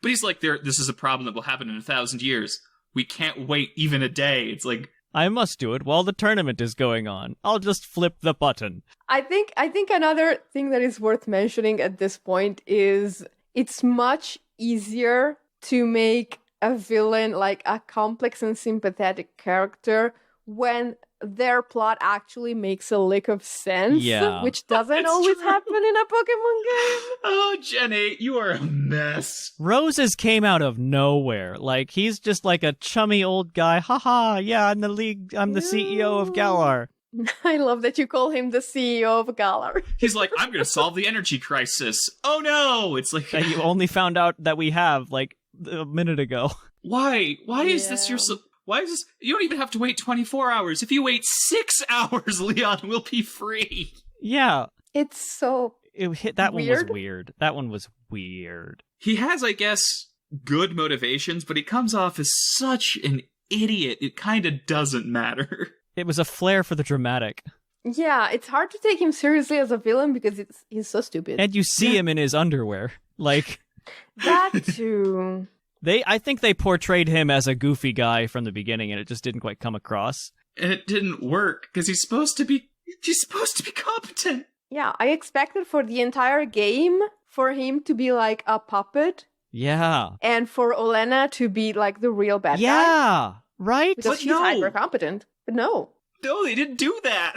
he's like, this is a problem that will happen in 1,000 years. We can't wait even a day. It's like, I must do it while the tournament is going on. I'll just flip the button. I think another thing that is worth mentioning at this point is it's much easier to make a villain like a complex and sympathetic character when their plot actually makes a lick of sense, which doesn't always happen in a Pokemon game. Oh, Jenny, you are a mess. Roses came out of nowhere. Like, he's just like a chummy old guy. Haha, yeah, I'm the CEO of Galar. I love that you call him the CEO of Galar. He's like, I'm going to solve the energy crisis. Oh no! It's like... And you only found out that we have, like, a minute ago. Why? Why is this your... Why is this? You don't even have to wait 24 hours. If you wait 6 hours, Leon will be free. Yeah. It's so that one was weird. That one was weird. He has, I guess, good motivations, but he comes off as such an idiot. It kind of doesn't matter. It was a flair for the dramatic. Yeah, it's hard to take him seriously as a villain because he's so stupid. And you see him in his underwear. Like... That too... I think they portrayed him as a goofy guy from the beginning, and it just didn't quite come across. And it didn't work because he's supposed to be competent. Yeah, I expected for the entire game for him to be like a puppet. Yeah. And for Olena to be like the real bad guy. Yeah, right? Because she's hyper competent. But no, they didn't do that.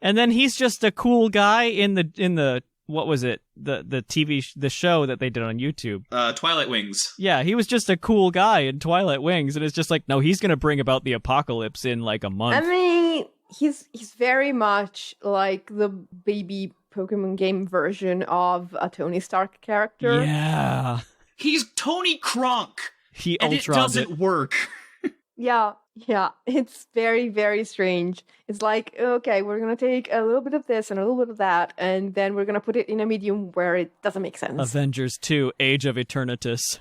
And then he's just a cool guy in the what was it? The show that they did on YouTube. Twilight Wings. Yeah, he was just a cool guy in Twilight Wings, and it's just like, no, he's gonna bring about the apocalypse in like a month. I mean, he's very much like the baby Pokemon game version of a Tony Stark character. Yeah. He's Tony Kronk. And it doesn't work. Yeah, it's very, very strange. It's like, okay, we're going to take a little bit of this and a little bit of that, and then we're going to put it in a medium where it doesn't make sense. Avengers 2, Age of Eternatus.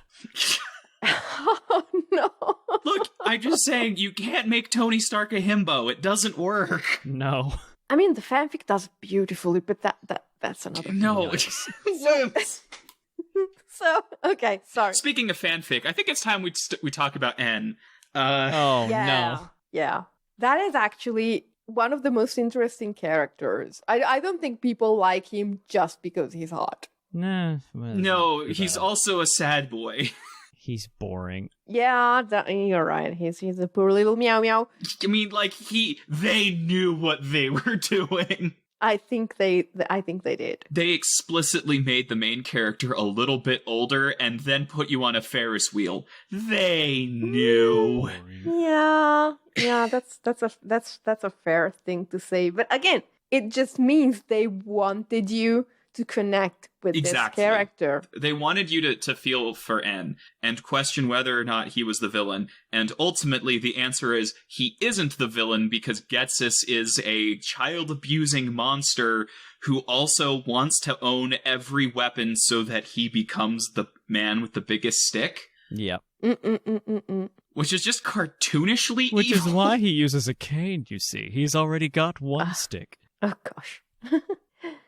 Oh, no. Look, I'm just saying, you can't make Tony Stark a himbo. It doesn't work. No. I mean, the fanfic does beautifully, but that's another thing. No. So, okay, sorry. Speaking of fanfic, I think it's time we talk about N. No. Yeah. That is actually one of the most interesting characters. I don't think people like him just because he's hot. Nah. No, he's also a sad boy. He's boring. Yeah, you're right. He's a poor little meow meow. I mean, like, they knew what they were doing. I think they did. They explicitly made the main character a little bit older and then put you on a Ferris wheel. They knew. Yeah, that's a fair thing to say. But again, it just means they wanted you to connect with this character. They wanted you to feel for N and question whether or not he was the villain. And ultimately, the answer is he isn't the villain because Getsus is a child-abusing monster who also wants to own every weapon so that he becomes the man with the biggest stick. Yeah. Which is just cartoonishly Which evil. is why he uses a cane, you see. He's already got one stick. Oh, gosh.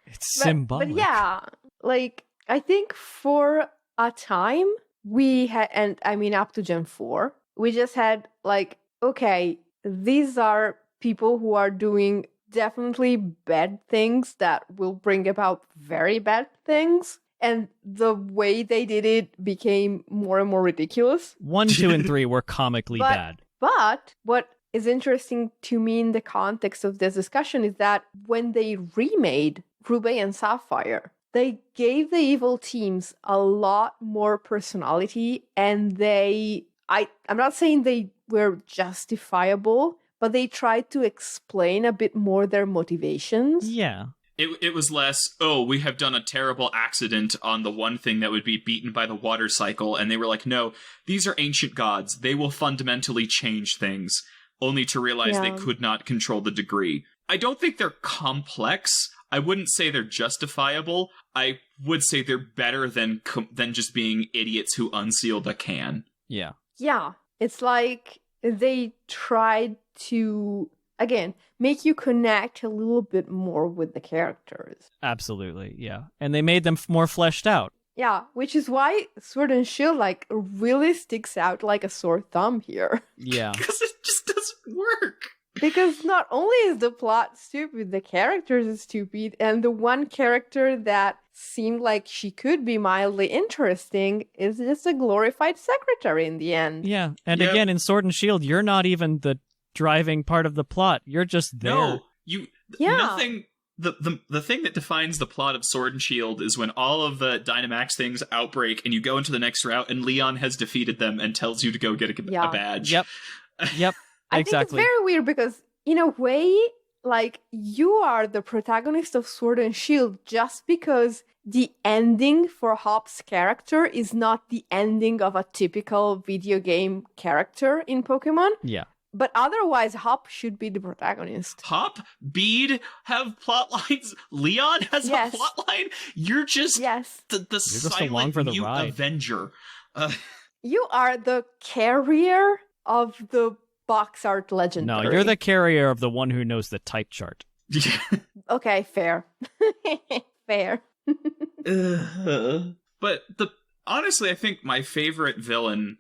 It's symbolic. But yeah, like, I think for a time, we had, and I mean up to Gen 4, we just had, like, okay, these are people who are doing definitely bad things that will bring about very bad things. And the way they did it became more and more ridiculous. 1, 2, and 3 were comically bad. But what is interesting to me in the context of this discussion is that when they remade Ruby and Sapphire, they gave the evil teams a lot more personality, and I'm not saying they were justifiable, but they tried to explain a bit more their motivations. Yeah. It was less, oh, we have done a terrible accident on the one thing that would be beaten by the water cycle, and they were like, no, these are ancient gods. They will fundamentally change things, only to realize they could not control the degree. I don't think they're complex. I wouldn't say they're justifiable. I would say they're better than just being idiots who unsealed a can. Yeah. Yeah. It's like they tried to, again, make you connect a little bit more with the characters. Absolutely, yeah. And they made them more fleshed out. Yeah, which is why Sword and Shield, like, really sticks out like a sore thumb here. Yeah. Because it just doesn't work. Because not only is the plot stupid, the characters are stupid, and the one character that seemed like she could be mildly interesting is just a glorified secretary in the end. Yeah, and again, in Sword and Shield, you're not even the driving part of the plot. You're just there. No, nothing. The thing that defines the plot of Sword and Shield is when all of the Dynamax things outbreak and you go into the next route and Leon has defeated them and tells you to go get a badge. Yep. I Exactly. think it's very weird because, in a way, like, you are the protagonist of Sword and Shield just because the ending for Hop's character is not the ending of a typical video game character in Pokemon. Yeah. But otherwise, Hop should be the protagonist. Hop, Bede have plot lines. Leon has a plot line. You're just the silent for the mute ride. Avenger. You are the carrier of the box art legendary. No, you're the carrier of the one who knows the type chart. Okay, fair. Fair. But honestly, I think my favorite villain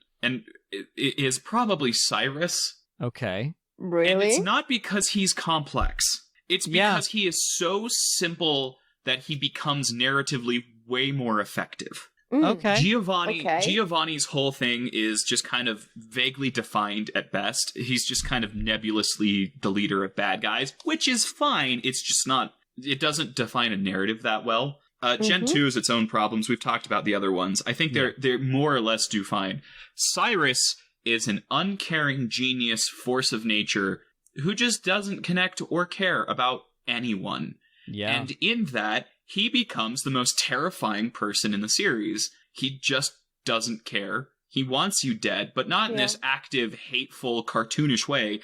is probably Cyrus. Okay. Really? And it's not because he's complex. It's because he is so simple that he becomes narratively way more effective. Okay. Giovanni's whole thing is just kind of vaguely defined at best. He's just kind of nebulously the leader of bad guys, which is fine. It's just not, it doesn't define a narrative that well. Gen 2 has its own problems. We've talked about the other ones. I think they're more or less do fine. Cyrus is an uncaring genius force of nature who just doesn't connect or care about anyone. Yeah. And in that, he becomes the most terrifying person in the series. He just doesn't care. He wants you dead, but not in this active, hateful, cartoonish way.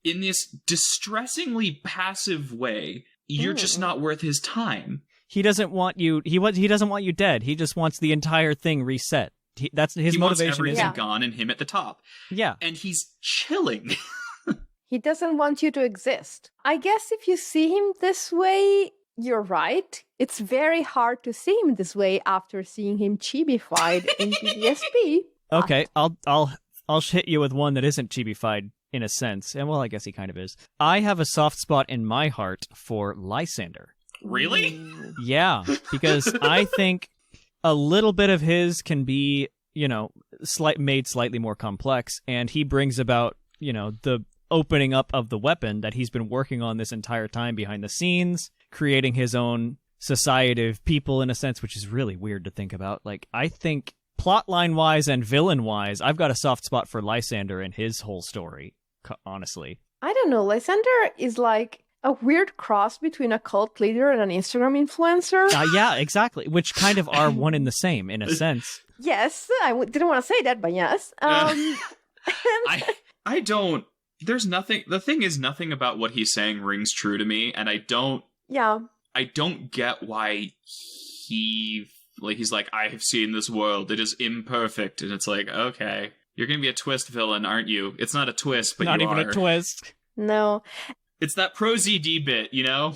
In this distressingly passive way, you're just not worth his time. He doesn't want you. He doesn't want you dead. He just wants the entire thing reset. That's his motivation. Wants everything gone and him at the top. Yeah, and he's chilling. He doesn't want you to exist. I guess if you see him this way, you're right. It's very hard to see him this way after seeing him chibified in PDSP. Okay, I'll hit you with one that isn't chibified in a sense, and well, I guess he kind of is. I have a soft spot in my heart for Lysander. Really? Yeah, because I think a little bit of his can be, made slightly more complex, and he brings about, the opening up of the weapon that he's been working on this entire time behind the scenes, creating his own society of people in a sense, which is really weird to think about. Like, I think plotline-wise and villain-wise, I've got a soft spot for Lysander and his whole story, honestly. I don't know. Lysander is like a weird cross between a cult leader and an Instagram influencer. Yeah, exactly. Which kind of are one and the same, in a sense. Yes, didn't want to say that, but yes. I don't... There's nothing... The thing is, nothing about what he's saying rings true to me, and I don't... Yeah. I don't get why he's like, I have seen this world. It is imperfect. And it's like, okay, you're going to be a twist villain, aren't you? It's not a twist, but not you are. Not even a twist. No. It's that pro-ZD bit,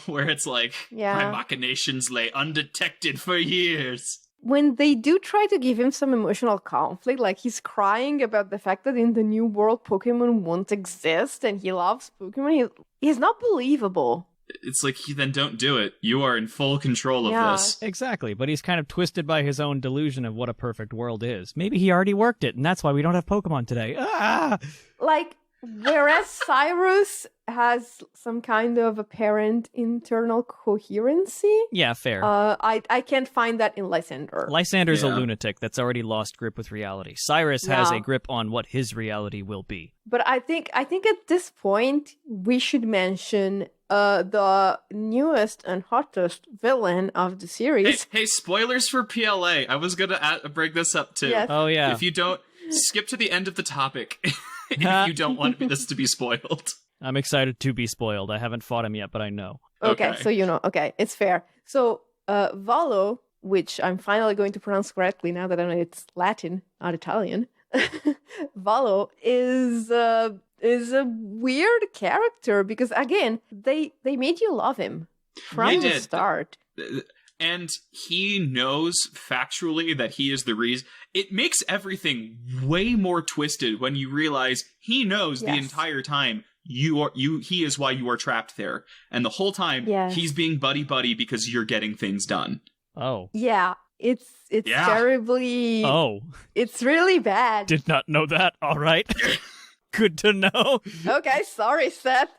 where it's like, my machinations lay undetected for years. When they do try to give him some emotional conflict, like he's crying about the fact that in the new world Pokemon won't exist and he loves Pokemon, he's not believable. It's like, then don't do it. You are in full control of this. Exactly, but he's kind of twisted by his own delusion of what a perfect world is. Maybe he already worked it, and that's why we don't have Pokemon today. Ah! Like, whereas Cyrus has some kind of apparent internal coherency. Yeah, fair. I can't find that in Lysander. Lysander's a lunatic that's already lost grip with reality. Cyrus has a grip on what his reality will be. But I think at this point, we should mention the newest and hottest villain of the series. Hey, spoilers for PLA. I was going to bring this up too. Yes. Oh, yeah. If you don't, skip to the end of the topic if you don't want this to be spoiled. I'm excited to be spoiled. I haven't fought him yet, but I know. Okay, so okay, it's fair. So, Valo, which I'm finally going to pronounce correctly now that I know it's Latin, not Italian. Valo is a weird character because, again, they made you love him from the start. And he knows factually that he is the reason. It makes everything way more twisted when you realize he knows the entire time he is why you are trapped there. And the whole time he's being buddy because you're getting things done. Oh. Yeah. It's terribly... Oh. It's really bad. Did not know that. All right. Good to know. Okay, sorry, Seth.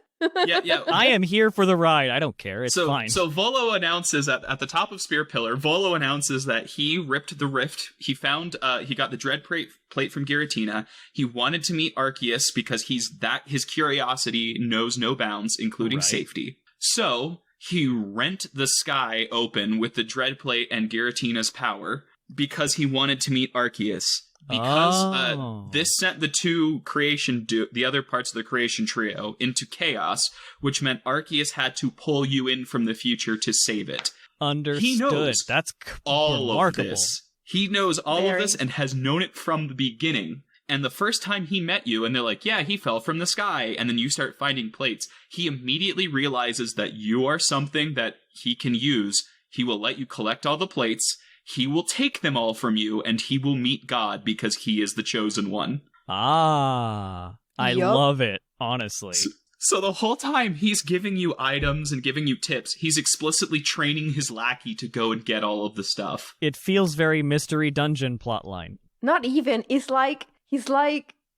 Yeah. I am here for the ride. I don't care. It's fine. So Volo announces at the top of Spear Pillar, Volo announces that he ripped the rift. He found he got the dread plate from Giratina. He wanted to meet Arceus because his curiosity knows no bounds, including safety. So he rent the sky open with the dread plate and Giratina's power because he wanted to meet Arceus. Because this sent the the other parts of the creation trio into chaos, which meant Arceus had to pull you in from the future to save it. Understood. He knows That's all remarkable. of this. He knows all of this and has known it from the beginning. And the first time he met you, and they're like, yeah, he fell from the sky, and then you start finding plates, he immediately realizes that you are something that he can use. He will let you collect all the plates. He will take them all from you, and he will meet God because he is the chosen one. I love it, honestly. So the whole time he's giving you items and giving you tips, he's explicitly training his lackey to go and get all of the stuff. It feels very mystery dungeon plotline. Not even. He's like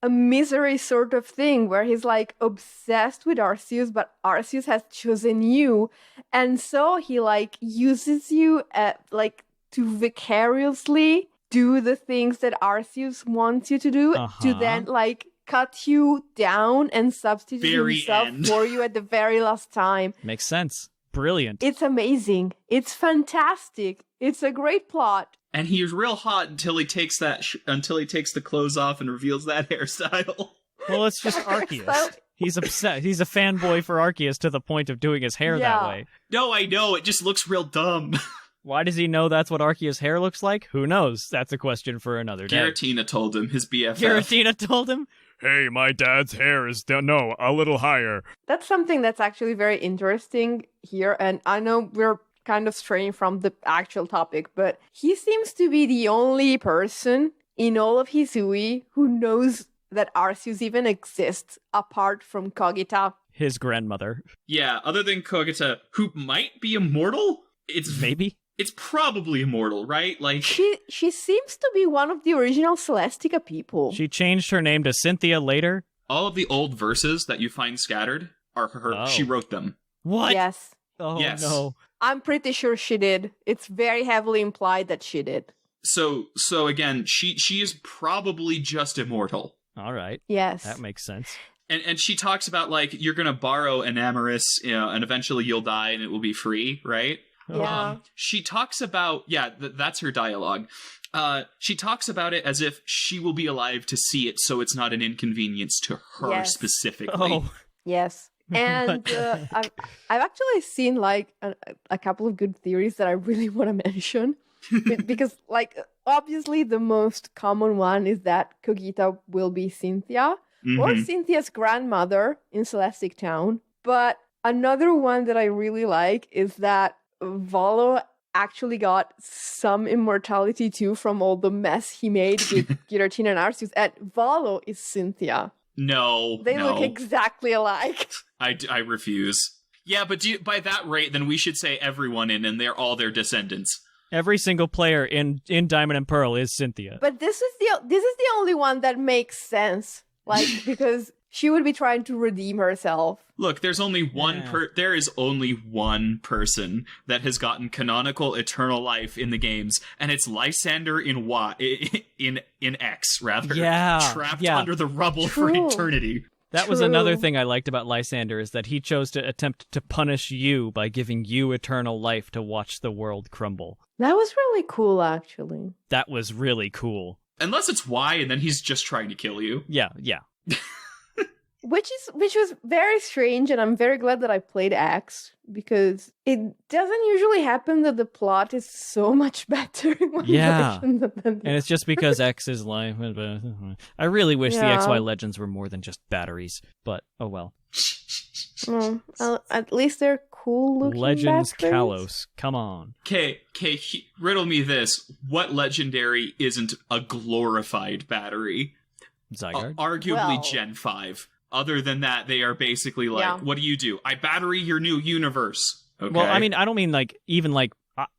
a misery sort of thing where he's like obsessed with Arceus, but Arceus has chosen you. And so he like uses you at like to vicariously do the things that Arceus wants you to do to then like cut you down and substitute himself for you at the very last time. Makes sense. Brilliant. It's amazing. It's fantastic. It's a great plot. And he's real hot until he takes the clothes off and reveals that hairstyle. Well, it's just Arceus. He's upset. He's a fanboy for Arceus to the point of doing his hair that way. No, I know. It just looks real dumb. Why does he know that's what Arceus' hair looks like? Who knows? That's a question for another day. Giratina told him, his BFF. Giratina told him? Hey, my dad's hair is a little higher. That's something that's actually very interesting here, and I know we're kind of straying from the actual topic, but he seems to be the only person in all of Hisui who knows that Arceus even exists, apart from Kogita. His grandmother. Yeah, other than Kogita, who might be immortal? Maybe. It's probably immortal, right? Like She seems to be one of the original Celestica people. She changed her name to Cynthia later? all of the old verses that you find scattered are her. Oh. She wrote them. What? Yes. Oh, Yes. no. I'm pretty sure she did. It's very heavily implied that she did. So again, she is probably just immortal. All right. Yes. That makes sense. And she talks about, like, you're going to borrow an amorous, and eventually you'll die and it will be free, right? Yeah. She talks about, that's her dialogue. She talks about it as if she will be alive to see it, so it's not an inconvenience to her Yes. specifically. Oh, Yes. And I've actually seen like a couple of good theories that I really want to mention. Because, like, obviously the most common one is that Kogita will be Cynthia or Cynthia's grandmother in Celestic Town. But another one that I really like is that Valo actually got some immortality too from all the mess he made with Giratina and Arceus. And Valo is Cynthia. No, They no. look exactly alike. I refuse. Yeah, but by that rate, then we should say everyone and they're all their descendants. every single player in Diamond and Pearl is Cynthia. But this is the only one that makes sense. Like, because she would be trying to redeem herself. Look, there's only one Yeah. there is only one person that has gotten canonical eternal life in the games, and it's Lysander in in X rather. Yeah, Trapped yeah. under the rubble for True. eternity. That was True. another thing I liked about Lysander, is that he chose to attempt to punish you by giving you eternal life to watch the world crumble. That was really cool, actually. That was really cool. Unless it's Y and then he's just trying to kill you. Yeah. Which was very strange, and I'm very glad that I played X, because it doesn't usually happen that the plot is so much better in one Yeah. version than the And it's just because X is life. I really wish the Yeah. XY Legends were more than just batteries, but oh well. At least they're cool looking. Legends batteries. Kalos, come on. Okay, riddle me this. What legendary isn't a glorified battery? Zygarde? Arguably Well- Gen 5. Other than that, they are basically like, Yeah. what do? I battery your new universe. Okay. Well, I mean, I don't mean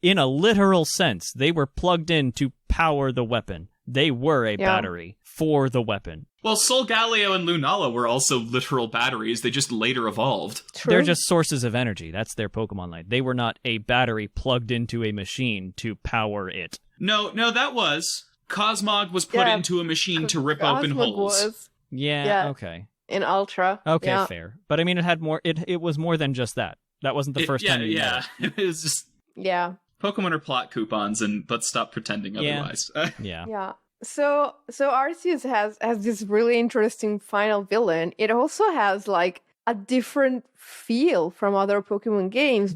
in a literal sense. They were plugged in to power the weapon. They were a battery for the weapon. Well, Solgaleo and Lunala were also literal batteries. They just later evolved. True. They're just sources of energy. That's their Pokemon line. They were not a battery plugged into a machine to power it. No, that was. Cosmog was put Yeah. into a machine to rip open Cosmog holes. was Yeah. Yeah. Okay. in Ultra. Okay. Yeah. Fair. But I mean, it had more. It was more than just that. That wasn't the first time. You Yeah. met It was just Yeah. Pokemon are plot coupons, but stop pretending Yeah. otherwise. it. Yeah. Yeah. So Arceus has this really interesting final villain. It also has like a different feel from other Pokemon games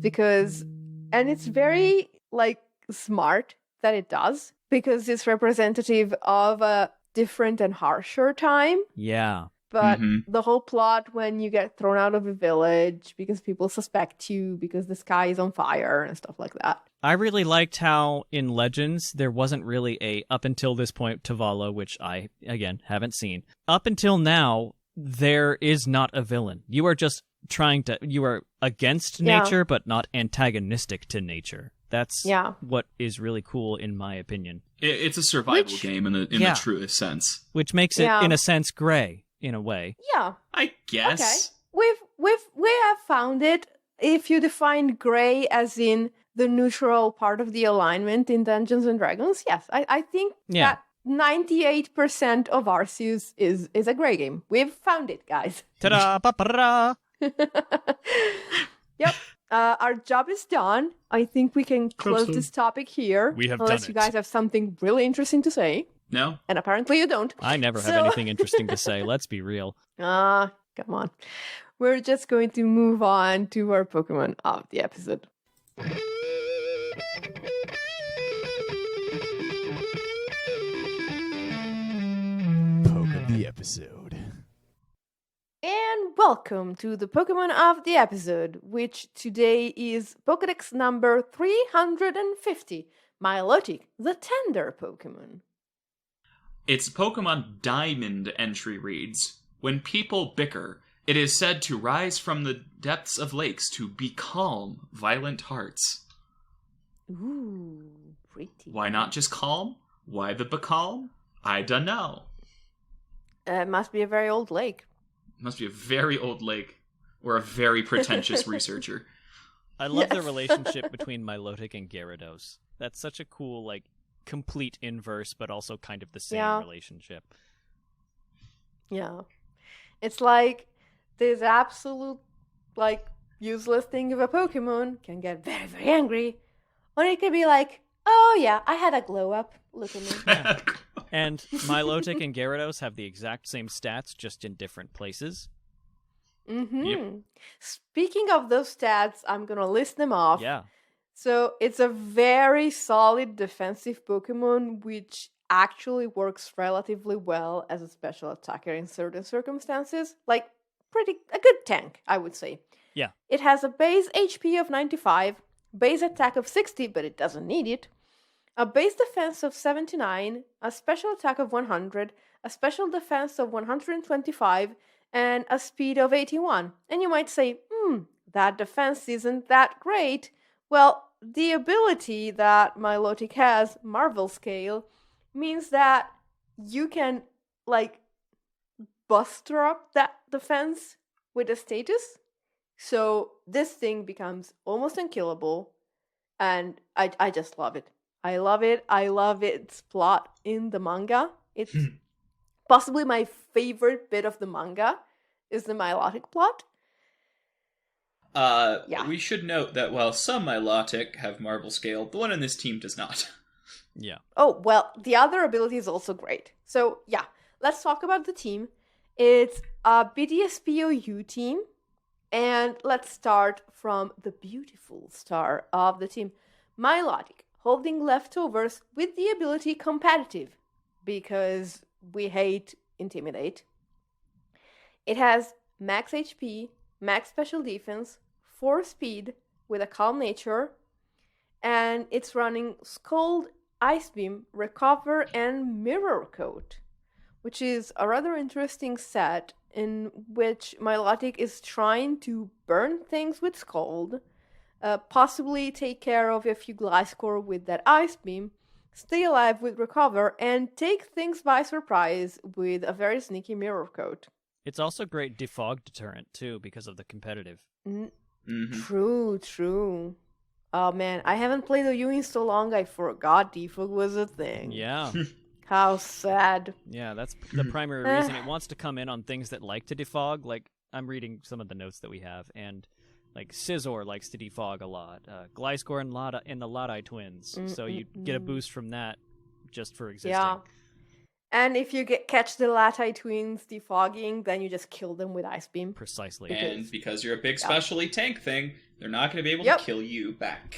and it's very like smart that it does, because it's representative of a different and harsher time. Yeah. But Mhm. the whole plot when you get thrown out of a village because people suspect you because the sky is on fire and stuff like that. I really liked how in Legends there wasn't really a up until this point Tavalla, which I again haven't seen. Up until now, there is not a villain. You are just you are against Yeah. nature, but not antagonistic to nature. That's Yeah. what is really cool in my opinion. It's a survival Which- game in the Yeah. truest sense. Which makes it, Yeah. in a sense, gray, in a way. Yeah. I guess. Okay. We have found it. If you define gray as in the neutral part of the alignment in Dungeons and Dragons, yes, I think Yeah. that 98% of Arceus is a gray game. We've found it, guys. Ta-da! Pa-pa-ra! Yep. Our job is done. I think we can close this topic here. We have unless done you it. guys have something really interesting to say. No? And apparently you don't. I never have So- anything interesting to say, let's be real. Come on. We're just going to move on to our Pokemon of the episode. Poke of the episode. And welcome to the Pokemon of the episode, which today is Pokedex number 350, Milotic, the Tender Pokemon. Its Pokemon Diamond entry reads, when people bicker, it is said to rise from the depths of lakes to becalm violent hearts. Ooh, pretty. Why not just calm? Why the Bacalm? I don't know. It must be a very old lake. Must be a very old lake or a very pretentious researcher. I love the relationship between Milotic and Gyarados. That's such a cool, like, complete inverse, but also kind of the same relationship. Yeah. It's like this absolute, like, useless thing of a Pokemon can get very, very angry. Or it could be like, oh yeah, I had a glow up. Look at me. Yeah. And Milotic and Gyarados have the exact same stats, just in different places. Mm-hmm. Yep. Speaking of those stats, I'm gonna list them off. Yeah. So it's a very solid defensive Pokemon, which actually works relatively well as a special attacker in certain circumstances. Like, a good tank, I would say. Yeah. It has a base HP of 95, base attack of 60, but it doesn't need it, a base defense of 79, a special attack of 100, a special defense of 125, and a speed of 81. And you might say, that defense isn't that great. Well, the ability that Milotic has, Marvel Scale, means that you can, like, buster up that defense with a status. So this thing becomes almost unkillable, and I just love it. I love it. I love its plot in the manga. It's possibly my favorite bit of the manga is the Milotic plot. We should note that while some Milotic have Marvel Scale, the one in this team does not. Yeah. Oh, well, the other ability is also great. So, yeah, let's talk about the team. It's a BDSPOU team. And let's start from the beautiful star of the team, Milotic, holding leftovers with the ability Competitive, because we hate Intimidate. It has max HP, max special defense, 4 speed with a calm nature, and it's running Scald, Ice Beam, Recover, and Mirror Coat, which is a rather interesting set in which Milotic is trying to burn things with Scald, possibly take care of a few Gliscor with that Ice Beam, stay alive with Recover, and take things by surprise with a very sneaky Mirror Coat. It's also great defog deterrent, too, because of the competitive. True. Oh man, I haven't played the U in so long I forgot defog was a thing. Yeah. How sad. Yeah, that's the primary reason. It wants to come in on things that like to defog. Like, I'm reading some of the notes that we have, and like Scizor likes to defog a lot. Gliscor and the Lodi twins. So you get a boost from that just for existing. Yeah. And if you catch the Lati twins defogging, then you just kill them with Ice Beam. Precisely. And because you're a big specialty tank thing, they're not going to be able to kill you back.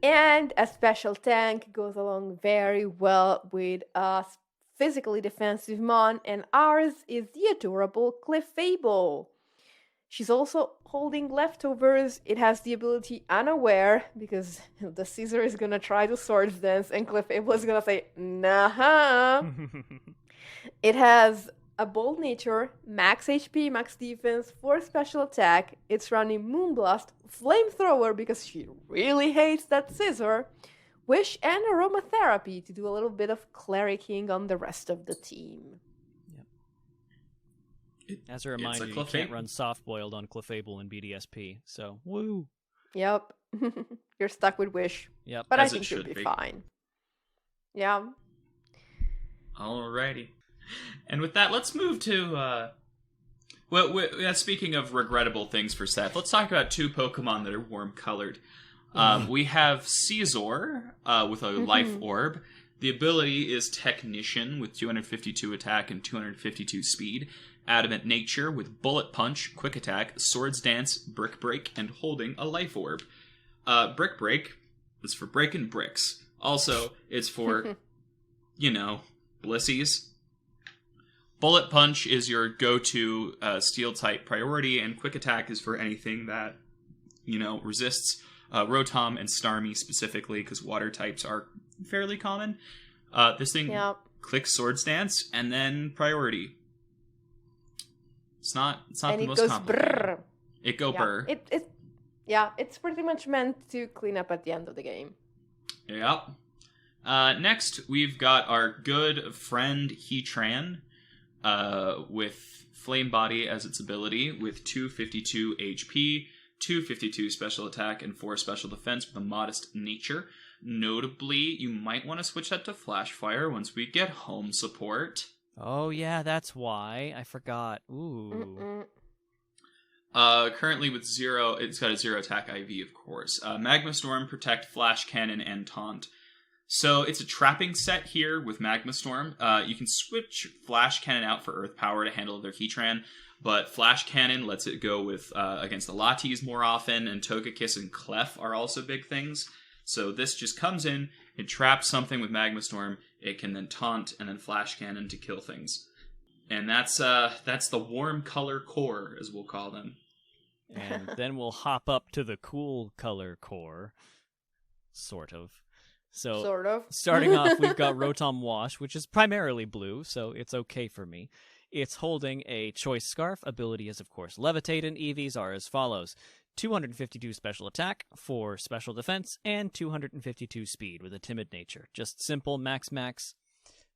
And a special tank goes along very well with a physically defensive Mon, and ours is the adorable Clefable. She's also holding leftovers. It has the ability Unaware, because the Caesar is gonna try to Swords Dance, and Clefable is gonna say, nah. It has a bold nature, max HP, max defense, 4 special attack. It's running Moonblast, Flamethrower because she really hates that Scizor, Wish, and Aromatherapy to do a little bit of clericking on the rest of the team. Yep. As a reminder, you can't run soft-boiled on Clefable and BDSP, so woo! Yep. You're stuck with Wish. Yep. But I think you'll be fine. Yeah. Alrighty. And with that, let's move to, speaking of regrettable things for Seth, let's talk about 2 Pokemon that are warm-colored. We have Scizor with a Life Orb. The ability is Technician with 252 attack and 252 speed. Adamant Nature with Bullet Punch, Quick Attack, Swords Dance, Brick Break, and holding a Life Orb. Brick Break is for breaking bricks. Also, it's for, Blissies. Bullet Punch is your go-to Steel-type priority, and Quick Attack is for anything that, resists Rotom and Starmie specifically, because water types are fairly common. This thing clicks Swords Dance, and then priority. It's not and the it most goes complicated. brrr. It go brr. Yeah, it's pretty much meant to clean up at the end of the game. Yep. Next, we've got our good friend Heatran, with Flame Body as its ability, with 252 HP, 252 special attack, and 4 special defense with a modest nature. Notably, you might want to switch that to Flash Fire once we get home support. Oh, yeah, that's why. I forgot. Ooh. Currently with 0, it's got a 0 attack IV, of course. Magma Storm, Protect, Flash Cannon, and Taunt. So it's a trapping set here with Magma Storm. You can switch Flash Cannon out for Earth Power to handle their Heatran, but Flash Cannon lets it go with against the Latis more often, and Togekiss and Clef are also big things. So this just comes in, it traps something with Magma Storm, it can then Taunt and then Flash Cannon to kill things. And that's the Warm Color Core, as we'll call them. And then we'll hop up to the Cool Color Core. Sort of. Starting off, we've got Rotom Wash, which is primarily blue, so it's okay for me. It's holding a Choice Scarf. Ability is, of course, Levitate, and EVs are as follows. 252 special attack, 4 special defense, and 252 speed with a timid nature. Just simple max.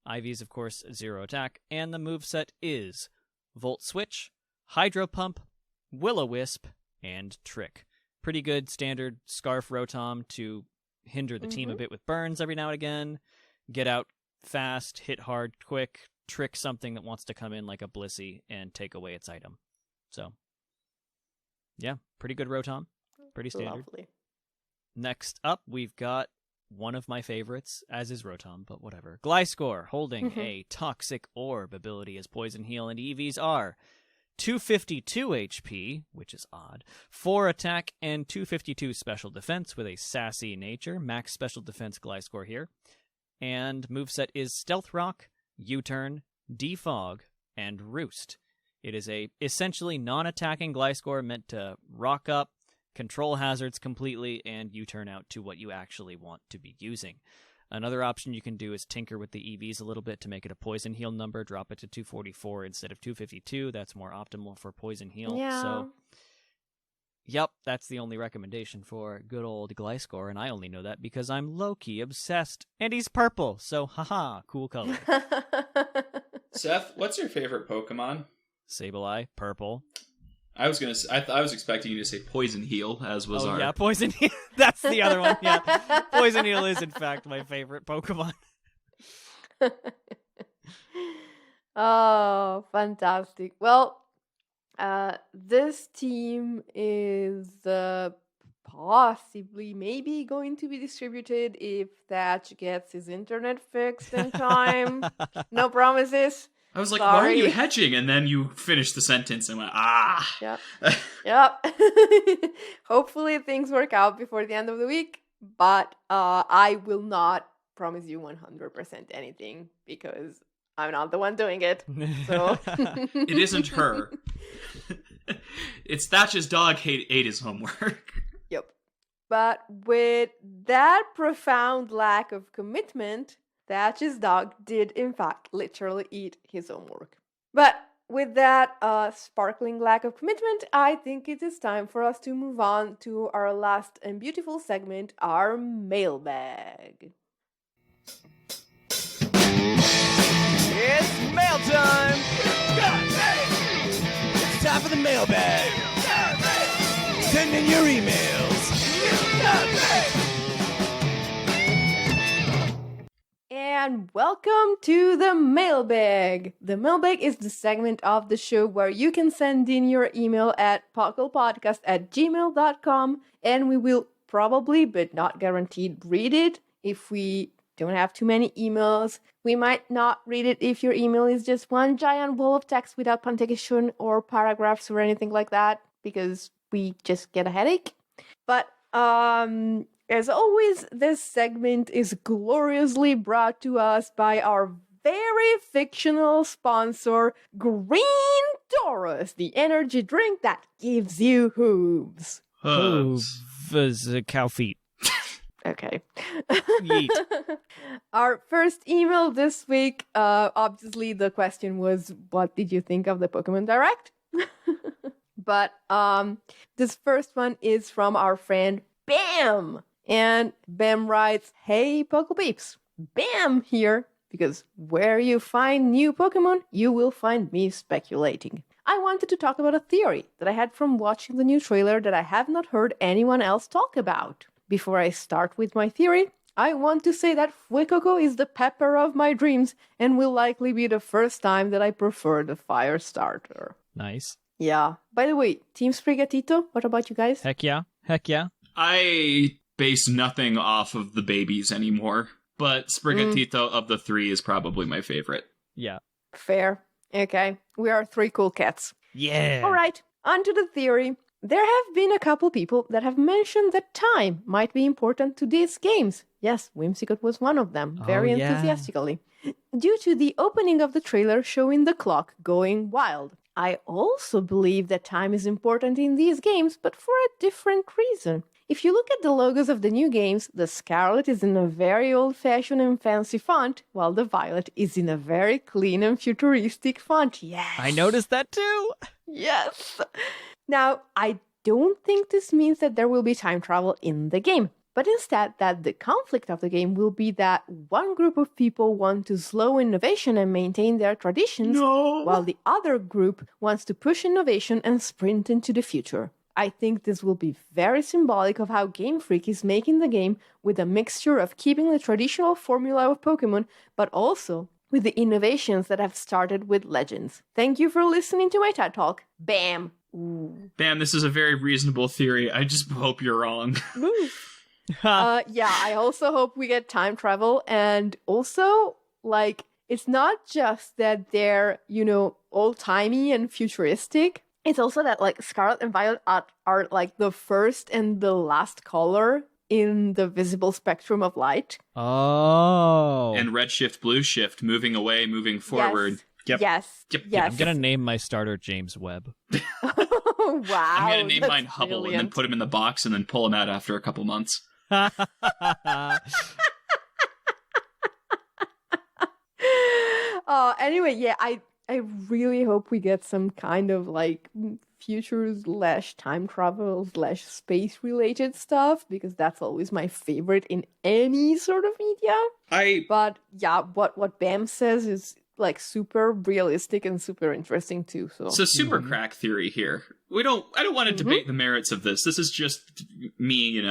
IVs, of course, 0 attack, and the moveset is Volt Switch, Hydro Pump, Will-O-Wisp, and Trick. Pretty good standard Scarf Rotom to hinder the team a bit with burns every now and again, get out fast, hit hard quick, trick something that wants to come in like a Blissey and take away its item. So, yeah, pretty good Rotom. Pretty standard. Lovely. Next up, we've got one of my favorites, as is Rotom, but whatever. Gliscor, holding a Toxic Orb. Ability as Poison Heal, and EVs are 252 HP, which is odd, 4 attack, and 252 special defense with a sassy nature. Max special defense Gliscor here. And moveset is Stealth Rock, U-Turn, Defog, and Roost. It is a essentially non-attacking Gliscor meant to rock up, control hazards completely, and U-turn out to what you actually want to be using. Another option you can do is tinker with the EVs a little bit to make it a Poison Heal number, drop it to 244 instead of 252. That's more optimal for Poison Heal. Yeah. So, yep, that's the only recommendation for good old Gliscor, and I only know that because I'm low-key obsessed. And he's purple, so haha, cool color. Seth, what's your favorite Pokemon? Sableye, purple. I was expecting you to say Poison Heal, as was our... yeah, Poison Heal. That's the other one, yeah. Poison Heal is, in fact, my favorite Pokemon. Oh, fantastic. Well, this team is possibly, maybe going to be distributed if Thatch gets his internet fixed in time. No promises. I was like, Sorry. why are you hedging? And then you finished the sentence and went, Yep. Yep. Hopefully things work out before the end of the week, but I will not promise you 100% anything because I'm not the one doing it. So It isn't her. It's Thatch's dog ate his homework. Yep. But with that profound lack of commitment, Thatch's dog did, in fact, literally eat his own work. But with that sparkling lack of commitment, I think it is time for us to move on to our last and beautiful segment, our mailbag. It's mail time! It's time for the mailbag! Send in your emails! And welcome to the mailbag. The mailbag is the segment of the show where you can send in your email at PUCLpodcast@gmail.com, and we will probably, but not guaranteed, read it. If we don't have too many emails, we might not read it if your email is just one giant wall of text without punctuation or paragraphs or anything like that, because we just get a headache. But as always, this segment is gloriously brought to us by our very fictional sponsor, Green Taurus, the energy drink that gives you hooves. Hooves, cow feet. Okay. Yeet. Our first email this week, obviously the question was, what did you think of the Pokemon Direct? But this first one is from our friend Bam. And Bam writes, "Hey, Poke Peeps. Bam here. Because where you find new Pokemon, you will find me speculating. I wanted to talk about a theory that I had from watching the new trailer that I have not heard anyone else talk about. Before I start with my theory, I want to say that Fuecoco is the pepper of my dreams and will likely be the first time that I prefer the fire starter." Nice. Yeah. By the way, Team Sprigatito, what about you guys? Heck yeah. Heck yeah. I base nothing off of the babies anymore, but Sprigatito of the three is probably my favorite. Yeah. Fair. Okay. We are three cool cats. Yeah. All right. On to the theory. There have been a couple people that have mentioned that time might be important to these games. Yes, Whimsicott was one of them, very enthusiastically. Due to the opening of the trailer showing the clock going wild. I also believe that time is important in these games, but for a different reason. If you look at the logos of the new games, the Scarlet is in a very old-fashioned and fancy font, while the Violet is in a very clean and futuristic font. Yes! I noticed that too! Yes! Now, I don't think this means that there will be time travel in the game, but instead that the conflict of the game will be that one group of people want to slow innovation and maintain their traditions, while the other group wants to push innovation and sprint into the future. I think this will be very symbolic of how Game Freak is making the game with a mixture of keeping the traditional formula of Pokémon, but also with the innovations that have started with Legends. Thank you for listening to my TED Talk. Bam! Ooh. Bam, this is a very reasonable theory. I just hope you're wrong. Yeah, I also hope we get time travel, and also, like, it's not just that they're, old-timey and futuristic. It's also that, like, Scarlet and Violet are like, the first and the last color in the visible spectrum of light. Oh. And red shift, blue shift, moving away, moving forward. Yes. Yep. Yes. Yep. Yes. I'm gonna name my starter James Webb. Oh, wow. I'm going to name that's mine Hubble brilliant. and then put him in the box and then pull him out after a couple months. Anyway, yeah, I really hope we get some kind of like future/time travel/space related stuff, because that's always my favorite in any sort of media. But yeah, what Bam says is like super realistic and super interesting too. So super crack theory here. I don't want to debate the merits of this. This is just me,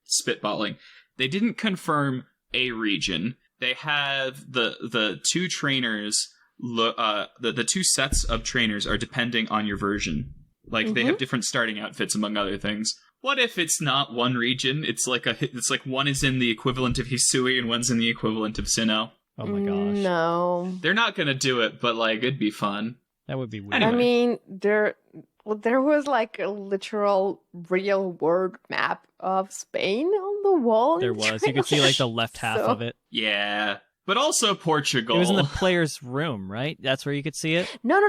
spitballing. They didn't confirm a region. They have the two trainers. The two sets of trainers are depending on your version. Like they have different starting outfits, among other things. What if it's not one region? It's like one is in the equivalent of Hisui and one's in the equivalent of Sinnoh. Oh my gosh. No. They're not gonna do it, but like it'd be fun. That would be weird. Anyway. I mean, there was like a literal real world map of Spain on the wall. There was. You could see like the left half of it. Yeah. But also Portugal. It was in the player's room, right? That's where you could see it? No.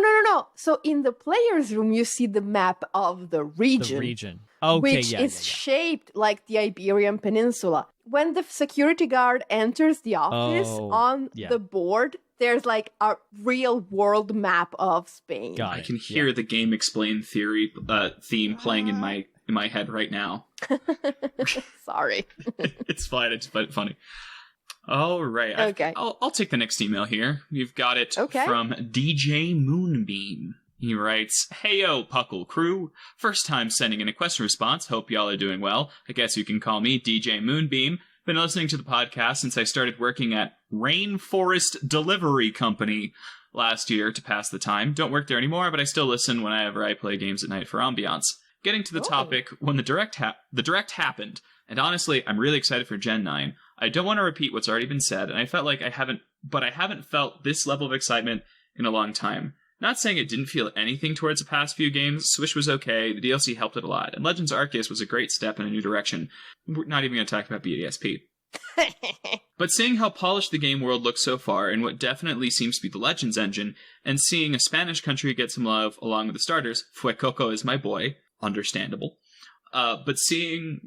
So in the player's room, you see the map of the region. The region. Okay, which is shaped like the Iberian Peninsula. When the security guard enters the office, on the board, there's like a real world map of Spain. I can hear the Game Explain theory theme playing in my head right now. Sorry. It's fine. It's funny. All right. Okay. I'll take the next email here. We've got it from DJ Moonbeam. He writes, "Heyo, Puckle crew. First time sending in a question response. Hope y'all are doing well. I guess you can call me DJ Moonbeam. Been listening to the podcast since I started working at Rainforest Delivery Company last year to pass the time. Don't work there anymore, but I still listen whenever I play games at night for ambiance. Getting to the topic, when the direct happened, and honestly, I'm really excited for Gen 9. I don't want to repeat what's already been said, and I felt like I haven't felt this level of excitement in a long time. Not saying it didn't feel anything towards the past few games. Swish was okay, the DLC helped it a lot, and Legends Arceus was a great step in a new direction. We're not even going to talk about BDSP. But seeing how polished the game world looks so far, and what definitely seems to be the Legends engine, and seeing a Spanish country get some love along with the starters, Fuecoco is my boy, understandable. But seeing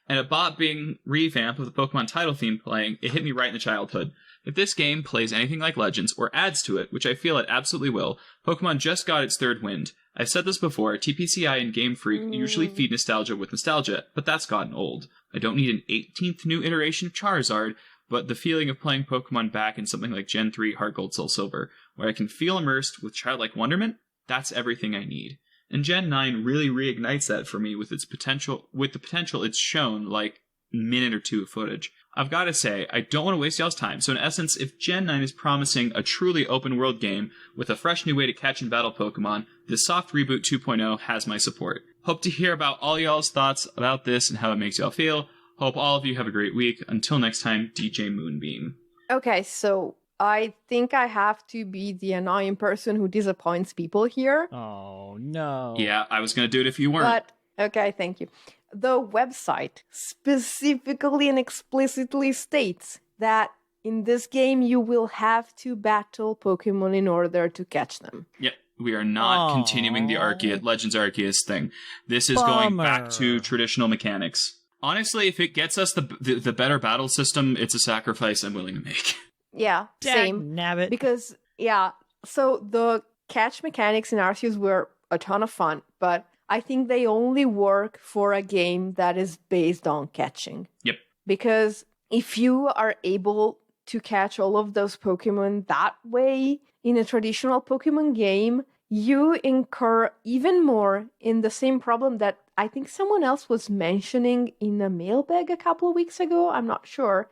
and a bot being revamped with the Pokemon title theme playing, it hit me right in the childhood. If this game plays anything like Legends or adds to it, which I feel it absolutely will, Pokemon just got its third wind. I've said this before, TPCI and Game Freak usually feed nostalgia with nostalgia, but that's gotten old. I don't need an 18th new iteration of Charizard, but the feeling of playing Pokemon back in something like Gen 3 Heart Gold Soul Silver, where I can feel immersed with childlike wonderment, that's everything I need. And Gen 9 really reignites that for me with the potential it's shown, like minute or two of footage. I've got to say, I don't want to waste y'all's time, so in essence, if Gen 9 is promising a truly open-world game with a fresh new way to catch and battle Pokemon, this soft reboot 2.0 has my support. Hope to hear about all y'all's thoughts about this and how it makes y'all feel. Hope all of you have a great week. Until next time, DJ Moonbeam. Okay, so I think I have to be the annoying person who disappoints people here. Oh, no. Yeah, I was going to do it if you weren't. But, okay, thank you. The website specifically and explicitly states that in this game you will have to battle Pokemon in order to catch them. Yep. We are not continuing the Legends Arceus thing. This is going back to traditional mechanics. Honestly, if it gets us the better battle system, it's a sacrifice I'm willing to make. Yeah, same. Nabbit. Because, yeah, so the catch mechanics in Arceus were a ton of fun, but I think they only work for a game that is based on catching. Yep. Because if you are able to catch all of those Pokemon that way in a traditional Pokemon game, you incur even more in the same problem that I think someone else was mentioning in a mailbag a couple of weeks ago. I'm not sure.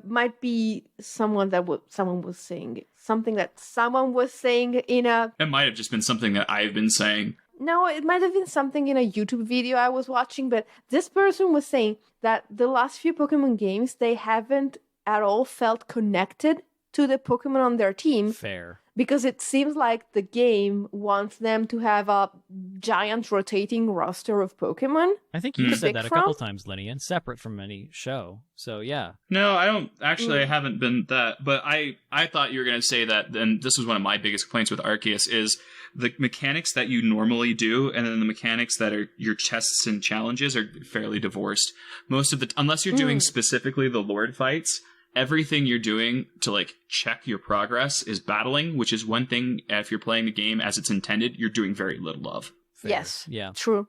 Might be someone was saying something that someone was saying in a... It might have just been something that I've been saying. No, it might have been something in a YouTube video I was watching, but this person was saying that the last few Pokemon games, they haven't at all felt connected to the Pokemon on their team. Fair. Because it seems like the game wants them to have a giant rotating roster of Pokemon. I think you said that a couple times, Lynian, separate from any show. So, yeah. No, I don't. Actually, I haven't been that. But I thought you were going to say that, and this was one of my biggest complaints with Arceus, is the mechanics that you normally do, and then the mechanics that are your tests and challenges are fairly divorced. Most of the... Unless you're doing specifically the Lord fights... Everything you're doing to, like, check your progress is battling, which is one thing, if you're playing the game as it's intended, you're doing very little of. Fair. Yes. Yeah. True.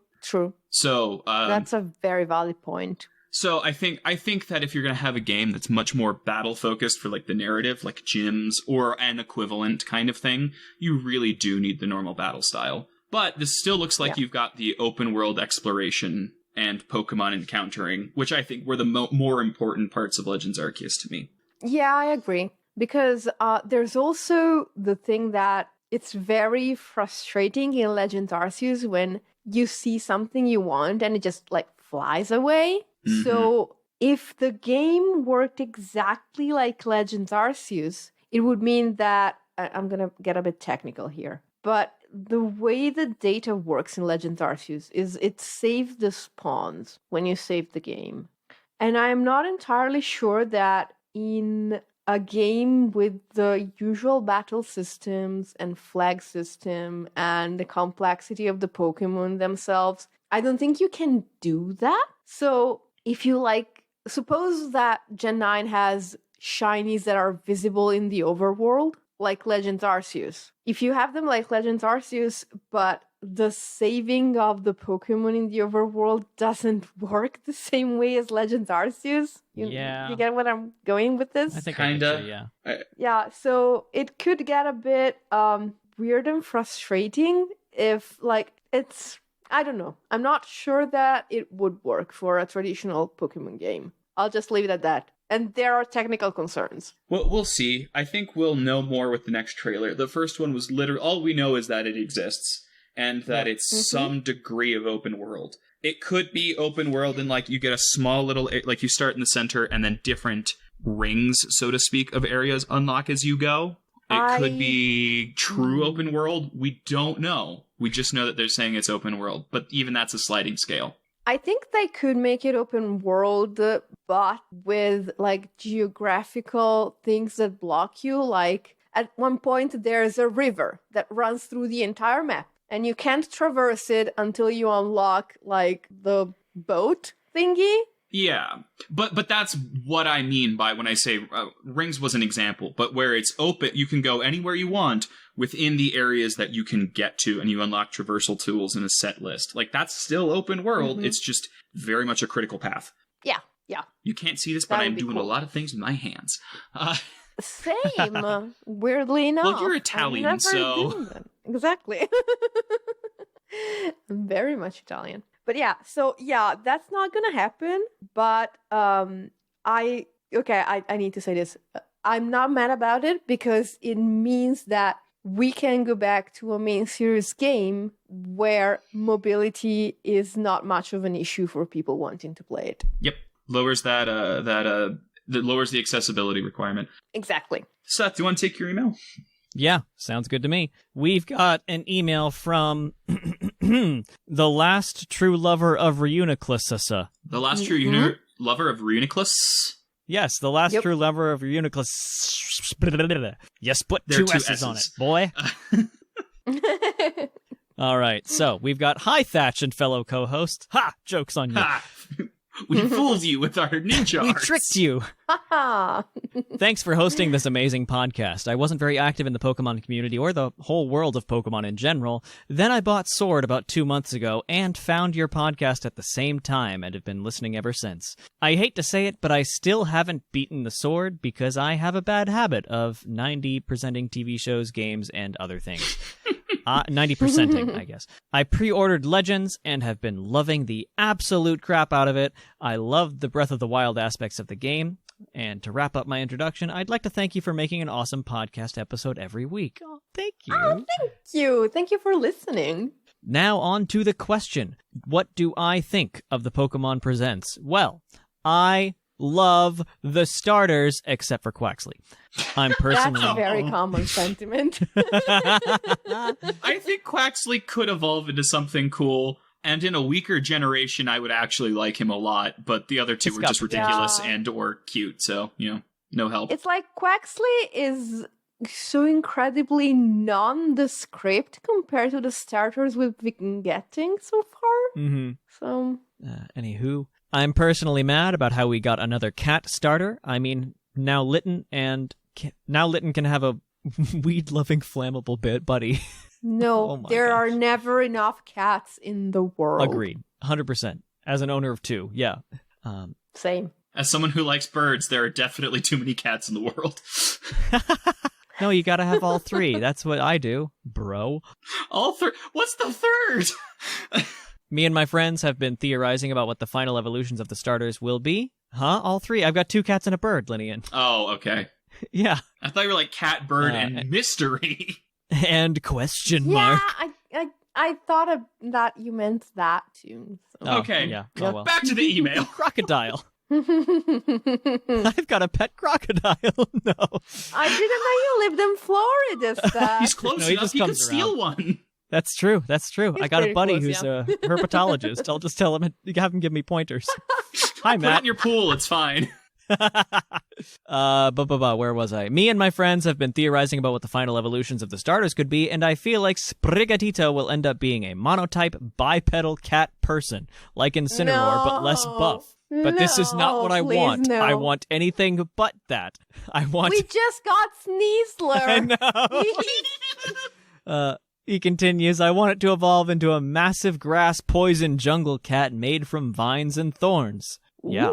So, that's a very valid point. So I think that if you're going to have a game that's much more battle-focused for, like, the narrative, like gyms or an equivalent kind of thing, you really do need the normal battle style. But this still looks like you've got the open-world exploration and Pokemon encountering, which I think were the more important parts of Legends Arceus to me. Yeah, I agree. Because there's also the thing that it's very frustrating in Legends Arceus when you see something you want and it just, like, flies away. Mm-hmm. So if the game worked exactly like Legends Arceus, it would mean that... I'm going to get a bit technical here. But the way the data works in Legends Arceus is it saves the spawns when you save the game. And I'm not entirely sure that in a game with the usual battle systems and flag system and the complexity of the Pokemon themselves, I don't think you can do that. So if you suppose that Gen 9 has shinies that are visible in the overworld, like Legends Arceus. If you have them like Legends Arceus, but the saving of the Pokemon in the overworld doesn't work the same way as Legends Arceus. You get what I'm going with this? I think kinda. Yeah, so it could get a bit weird and frustrating if, it's... I don't know. I'm not sure that it would work for a traditional Pokemon game. I'll just leave it at that. And there are technical concerns. Well, we'll see. I think we'll know more with the next trailer. The first one was literally... All we know is that it exists, and that it's some degree of open world. It could be open world in, you get a small little... you start in the center, and then different rings, so to speak, of areas unlock as you go. It could be true open world. We don't know. We just know that they're saying it's open world. But even that's a sliding scale. I think they could make it open world, but with, geographical things that block you. At one point, there's a river that runs through the entire map, and you can't traverse it until you unlock, the boat thingy. Yeah, but that's what I mean by when I say rings was an example, but where it's open, you can go anywhere you want within the areas that you can get to, and you unlock traversal tools in a set list. Like, that's still open world, it's just very much a critical path. Yeah. You can't see this, but I'm doing a lot of things with my hands. Same, weirdly enough. Well, you're Italian, so... Exactly. I'm very much Italian. But yeah, so yeah, that's not gonna happen. But I need to say this. I'm not mad about it because it means that we can go back to a main series game where mobility is not much of an issue for people wanting to play it. Yep, lowers that lowers the accessibility requirement. Exactly. Seth, do you want to take your email? Yeah, sounds good to me. We've got an email from the last true lover of Reuniclus. The last true lover of Reuniclus? Yes, the last true lover of Reuniclus. Yes, put two S's on it, boy. All right, so we've got hi Thatch and fellow co-host. Ha! Joke's on you. Ha! We fooled you with our ninja We arts. tricked you. Thanks for hosting this amazing podcast. I wasn't very active in the Pokemon community or the whole world of Pokemon in general. Then I bought Sword about 2 months ago and found your podcast at the same time and have been listening ever since. I hate to say it, but I still haven't beaten the Sword because I have a bad habit of 90%ing TV shows, games, and other things. 90%ing, I guess. I pre-ordered Legends and have been loving the absolute crap out of it. I loved the Breath of the Wild aspects of the game. And to wrap up my introduction, I'd like to thank you for making an awesome podcast episode every week. Oh, thank you. Oh, thank you. Thank you for listening. Now on to the question. What do I think of the Pokemon Presents? Well, I love the starters, except for Quaxley. I'm personally... That's a very common sentiment. I think Quaxley could evolve into something cool, and in a weaker generation, I would actually like him a lot, but the other two were just ridiculous and or cute, so, no help. It's like Quaxley is so incredibly nondescript compared to the starters we've been getting so far. Mm-hmm. So... anywho... I'm personally mad about how we got another cat starter. I mean, now Litten can have a weed-loving flammable buddy. No, there are never enough cats in the world. Agreed. 100%. As an owner of 2, yeah. Same. As someone who likes birds, there are definitely too many cats in the world. No, you gotta have all 3. That's what I do, bro. All 3? What's the third? Me and my friends have been theorizing about what the final evolutions of the starters will be. Huh? All 3? I've got 2 cats and a bird, Lynian. Oh, okay. Yeah. I thought you were like cat, bird, and mystery. And question mark. Yeah, I thought of that you meant that too. So. Oh, okay. Yeah. Oh, well. Back to the email. Crocodile. I've got a pet crocodile. No. I didn't know you lived in Florida, Seth. He's close enough, he could steal one. That's true. I got a buddy who's a herpetologist. I'll just tell him, have him give me pointers. Hi, Matt. Put it in your pool, it's fine. Where was I? Me and my friends have been theorizing about what the final evolutions of the starters could be, and I feel like Sprigatito will end up being a monotype bipedal cat person, like Incineroar, but less buff. But this is not what I want. No. I want anything but that. We just got Sneasler. I know. He continues, I want it to evolve into a massive grass poison jungle cat made from vines and thorns. Yeah,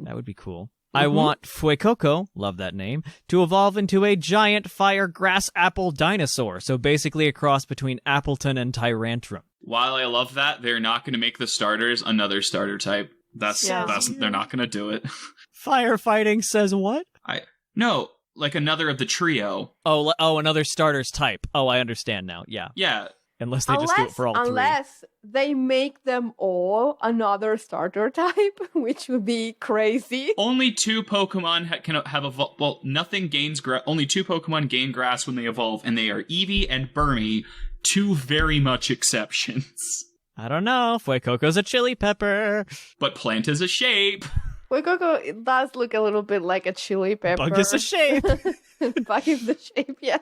that would be cool. I want Fuecoco, love that name, to evolve into a giant fire grass apple dinosaur. So basically a cross between Appleton and Tyrantrum. While I love that, they're not going to make the starters another starter type. They're not going to do it. Firefighting says what? No, like another of the trio. Oh, another starter's type. Oh, I understand now. Yeah. Yeah. Unless they just do it for all 3. Unless they make them all another starter type, which would be crazy. Only 2 Pokemon can have evolved. Well, nothing gains only 2 Pokemon gain grass when they evolve, and they are Eevee and Burmy, 2 very much exceptions. I don't know. Fuecoco's a chili pepper. But plant is a shape. Fuecoco does look a little bit like a chili pepper. Bug is a shape. Bug is the shape, yes.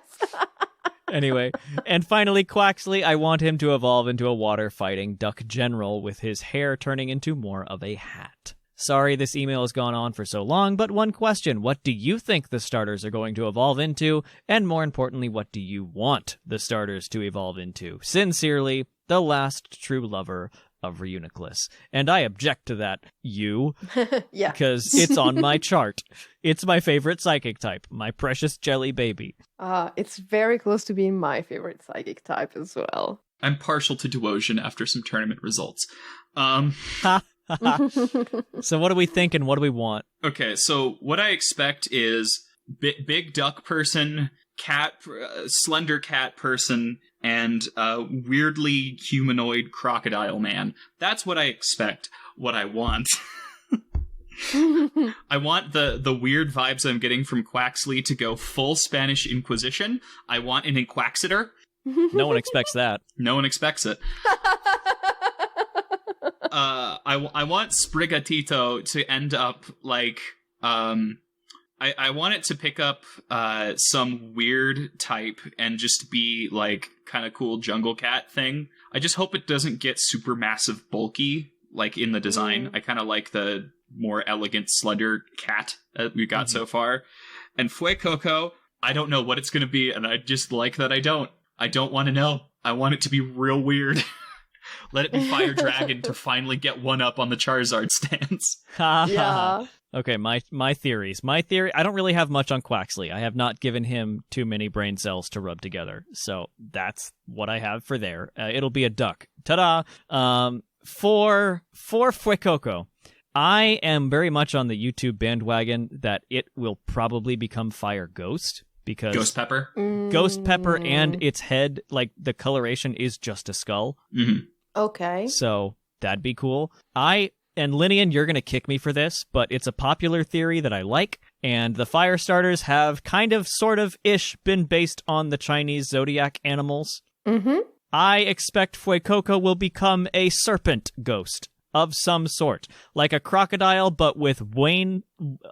Anyway, and finally, Quaxley, I want him to evolve into a water-fighting duck general with his hair turning into more of a hat. Sorry this email has gone on for so long, but one question. What do you think the starters are going to evolve into? And more importantly, what do you want the starters to evolve into? Sincerely, the last true lover of Reuniclus. And I object to that, you. Yeah. Because it's on my chart. It's my favorite psychic type, my precious jelly baby. It's very close to being my favorite psychic type as well. I'm partial to Duosian after some tournament results. So what do we think and what do we want? Okay, so what I expect is big duck person, cat, slender cat person, and weirdly humanoid crocodile man. That's what I expect. What I want. I want the weird vibes I'm getting from Quaxley to go full Spanish Inquisition. I want an Inquaxitor. No one expects that. No one expects it. I want Sprigatito to end up like I want it to pick up some weird type and just be like kind of cool jungle cat thing. I just hope it doesn't get super massive bulky like in the design. I kind of like the more elegant slender cat that we got so far. And Fuecoco, I don't know what it's going to be, and I just like that I don't want to know. I want it to be real weird. Let it be Fire Dragon to finally get one up on the Charizard stance. Yeah. Okay, my theories. My theory, I don't really have much on Quaxley. I have not given him too many brain cells to rub together. So that's what I have for there. It'll be a duck. Ta-da! For Fuecoco, I am very much on the YouTube bandwagon that it will probably become Fire Ghost. Because Ghost Pepper? Ghost Pepper and its head, like the coloration is just a skull. Mm-hmm. Okay. So that'd be cool. And Lynian, you're going to kick me for this, but it's a popular theory that I like. And the fire starters have kind of, sort of, ish been based on the Chinese zodiac animals. Mm-hmm. I expect Fuecoco will become a serpent ghost of some sort. Like a crocodile, but with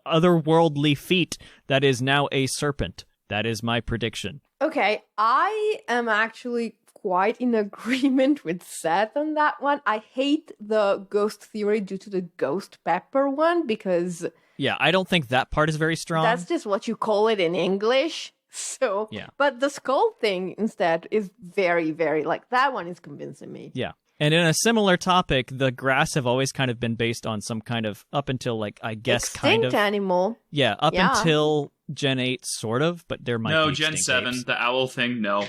otherworldly feet that is now a serpent. That is my prediction. Okay, I am actually quite in agreement with Seth on that one. I hate the ghost theory due to the Ghost Pepper one because... Yeah, I don't think that part is very strong. That's just what you call it in English. So, yeah. But the skull thing instead is very, very, like, that one is convincing me. Yeah. And in a similar topic, the grass have always kind of been based on some kind of, up until, like, I guess, Extinct kind of... animal. Yeah, until Gen 8, sort of, but there might be No, Gen extinct 7, apes. the owl thing, no.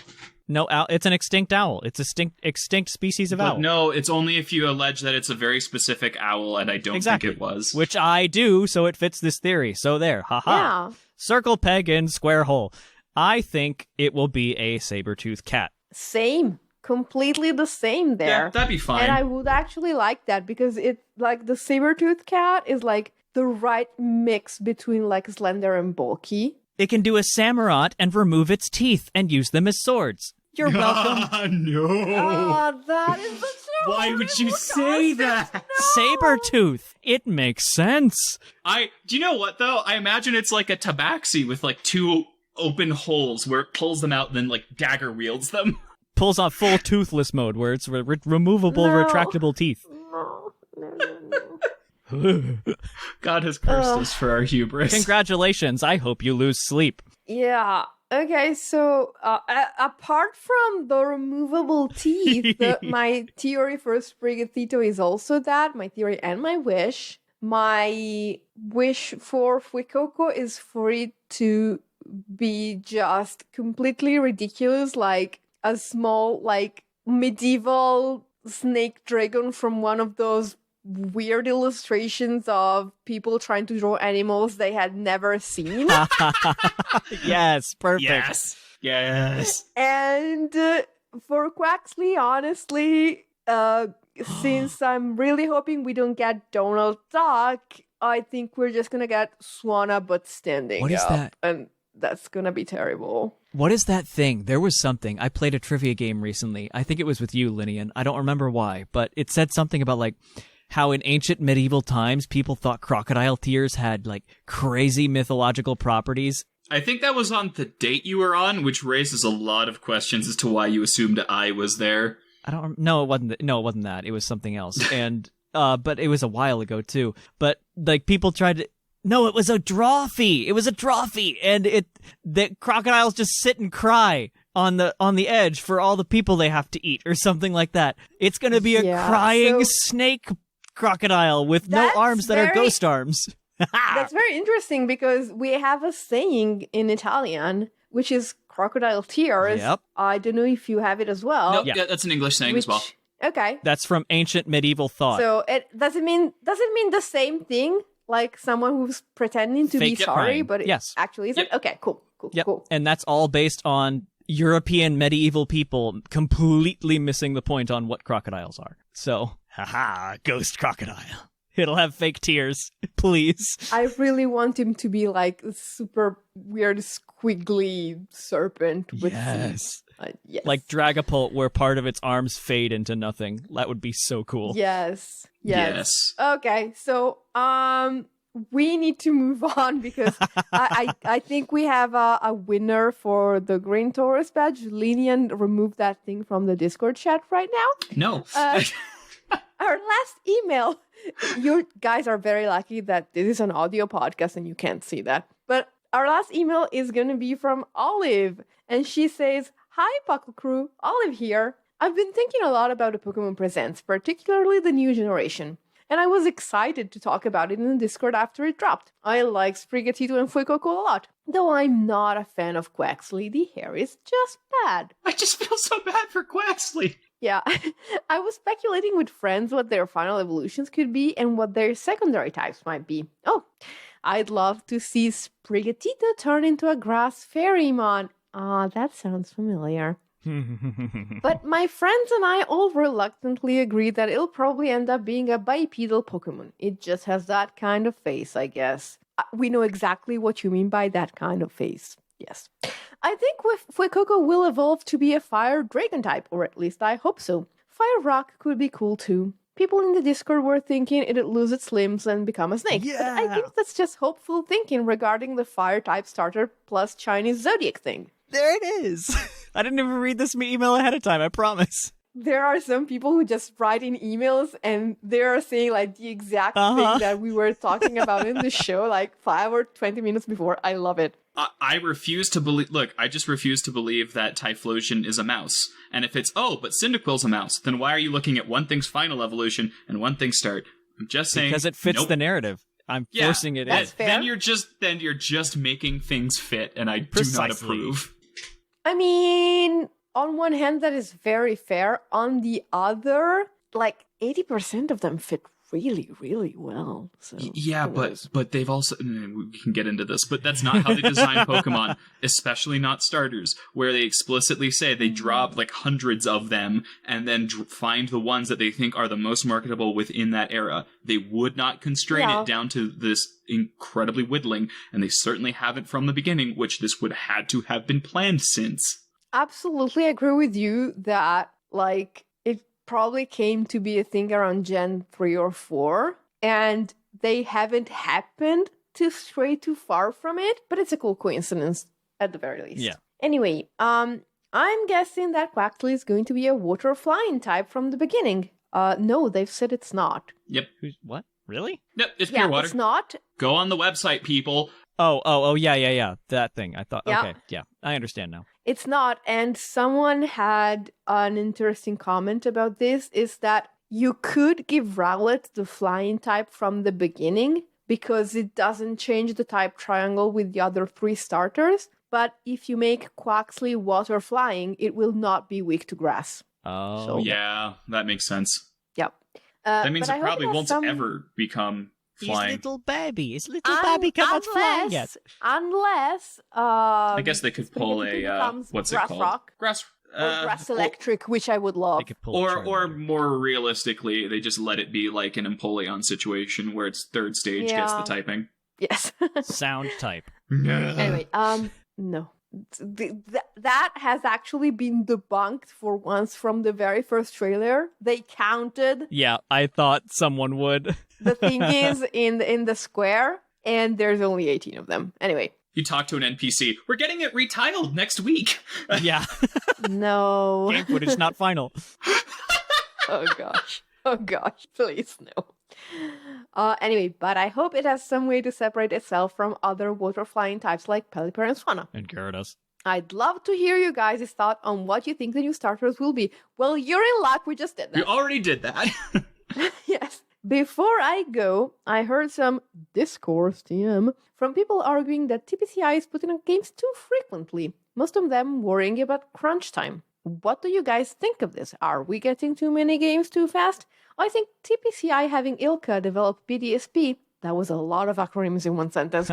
No, it's an extinct owl. It's a extinct species of owl. No, it's only if you allege that it's a very specific owl, and I don't think it was. Which I do, so it fits this theory. So there, haha. Yeah. Circle, peg, in square hole. I think it will be a saber-toothed cat. Same. Completely the same there. Yeah, that'd be fine. And I would actually like that because it, like, the saber-toothed cat is, like, the right mix between, like, slender and bulky. It can do a samurott and remove its teeth and use them as swords. You're welcome. No. Oh, that is such a Why would you say that? Sabertooth. It makes sense. Do you know what, though? I imagine it's like a tabaxi with, like, two open holes where it pulls them out and then, like, dagger wields them. Pulls on full toothless mode where it's removable, retractable teeth. No. God has cursed us for our hubris. Congratulations. I hope you lose sleep. Yeah. Okay, so apart from the removable teeth, my theory for Sprigatito is also that, my theory and my wish. My wish for Fuecoco is for it to be just completely ridiculous, like a small, like, medieval snake dragon from one of those weird illustrations of people trying to draw animals they had never seen. Yes, perfect. Yes. And for Quaxley, honestly, since I'm really hoping we don't get Donald Duck, I think we're just gonna get Swanna but standing What is up, that? and that's gonna be terrible. What is that thing? There was something. I played a trivia game recently. I think it was with you, Lynian. I don't remember why, but it said something about, like, how in ancient medieval times people thought crocodile tears had, like, crazy mythological properties. I think that was on the date you were on, which raises a lot of questions as to why you assumed I was there. I don't. No, it wasn't. No, it wasn't that. It was something else. And but it was a while ago too. But like people tried to. No, it was a drawfee. It was a drawfee, and the crocodiles just sit and cry on the edge for all the people they have to eat, or something like that. It's gonna be a crying snake crocodile with no arms that are ghost arms. That's very interesting because we have a saying in Italian, which is crocodile tears. Yep. I don't know if you have it as well. No, yeah, that's an English saying as well. Okay. That's from ancient medieval thought. So it doesn't mean the same thing, like someone who's pretending to be sorry, crying. but it Yes. actually isn't. Okay, cool. And that's all based on European medieval people completely missing the point on what crocodiles are. So, ghost crocodile. It'll have fake tears, please. I really want him to be like a super weird, squiggly serpent with teeth. Yes. Like Dragapult, where part of its arms fade into nothing. That would be so cool. Yes. Okay, so we need to move on because I think we have a winner for the Green Taurus badge. Lynian removed that thing from the Discord chat right now. No. Our last email. You guys are very lucky that this is an audio podcast and you can't see that. But our last email is going to be from Olive. And she says, "Hi, Puckle Crew. Olive here. I've been thinking a lot about the Pokémon Presents, particularly the new generation. And I was excited to talk about it in the Discord after it dropped. I like Sprigatito and Fuecoco a lot. Though I'm not a fan of Quaxly, the hair is just bad." I just feel so bad for Quaxly. Yeah, I was speculating with friends what their final evolutions could be and what their secondary types might be. Oh, I'd love to see Sprigatito turn into a grass Fairymon. That sounds familiar. But my friends and I all reluctantly agree that it'll probably end up being a bipedal Pokemon. It just has that kind of face, I guess. We know exactly what you mean by that kind of face. Yes. I think Fuecoco will evolve to be a fire dragon type, or at least I hope so. Fire rock could be cool too. People in the Discord were thinking it'd lose its limbs and become a snake. Yeah. But I think that's just hopeful thinking regarding the fire type starter plus Chinese zodiac thing. There it is. I didn't even read this email ahead of time, I promise. There are some people who just write in emails and they're saying like the exact thing that we were talking about in the show like 5 or 20 minutes before. I love it. I refuse to believe... Look, I just refuse to believe that Typhlosion is a mouse. And if it's, but Cyndaquil's a mouse, then why are you looking at one thing's final evolution and one thing's start? I'm just saying... Because it fits the narrative. I'm forcing it in. Fair. Then you're just making things fit, and I do not approve. I mean, on one hand, that is very fair. On the other, like 80% of them fit really, really well. So yeah, but they've also... We can get into this, but that's not how they design Pokemon, especially not starters, where they explicitly say they drop like hundreds of them and then find the ones that they think are the most marketable within that era. They would not constrain it down to this incredibly whittling, and they certainly haven't from the beginning, which this would had to have been planned since. Absolutely agree with you that, like, it probably came to be a thing around Gen 3 or 4, and they haven't happened to stray too far from it, but it's a cool coincidence at the very least. Yeah. Anyway, I'm guessing that Quaxly is going to be a water flying type from the beginning. No, they've said it's not. Yep. What? Really? Yep, it's pure water. It's not. Go on the website, people. Oh, yeah. That thing. I thought, okay, yeah, I understand now. It's not, and someone had an interesting comment about this, is that you could give Rowlet the flying type from the beginning, because it doesn't change the type triangle with the other 3 starters, but if you make Quaxly water flying, it will not be weak to grass. Oh. So, yeah, that makes sense. Yep. That means it probably won't ever become flying. His little baby cannot fly yet. Unless, I guess they could pull a, what's it called? Rock. Grass Or Grass Electric, which I would love. Or more realistically, they just let it be like an Empoleon situation where its third stage gets the typing. Yes. Sound type. Anyway, no. That has actually been debunked for once from the very first trailer. They counted. Yeah, I thought someone would. The thing is in the square, and there's only 18 of them. Anyway. You talk to an NPC. We're getting it retiled next week. Yeah. No. Game footage not final. Oh gosh. Oh gosh, please no. Anyway, but I hope it has some way to separate itself from other water flying types like Pelipper and Swanna. And Gyarados. I'd love to hear you guys' thought on what you think the new starters will be. Well, you're in luck, we just did that. We already did that. Yes. Before I go, I heard some discourse, TM, from people arguing that TPCI is putting on games too frequently, most of them worrying about crunch time. What do you guys think of this? Are we getting too many games too fast? I think TPCI having ILCA develop BDSP, that was a lot of acronyms in one sentence,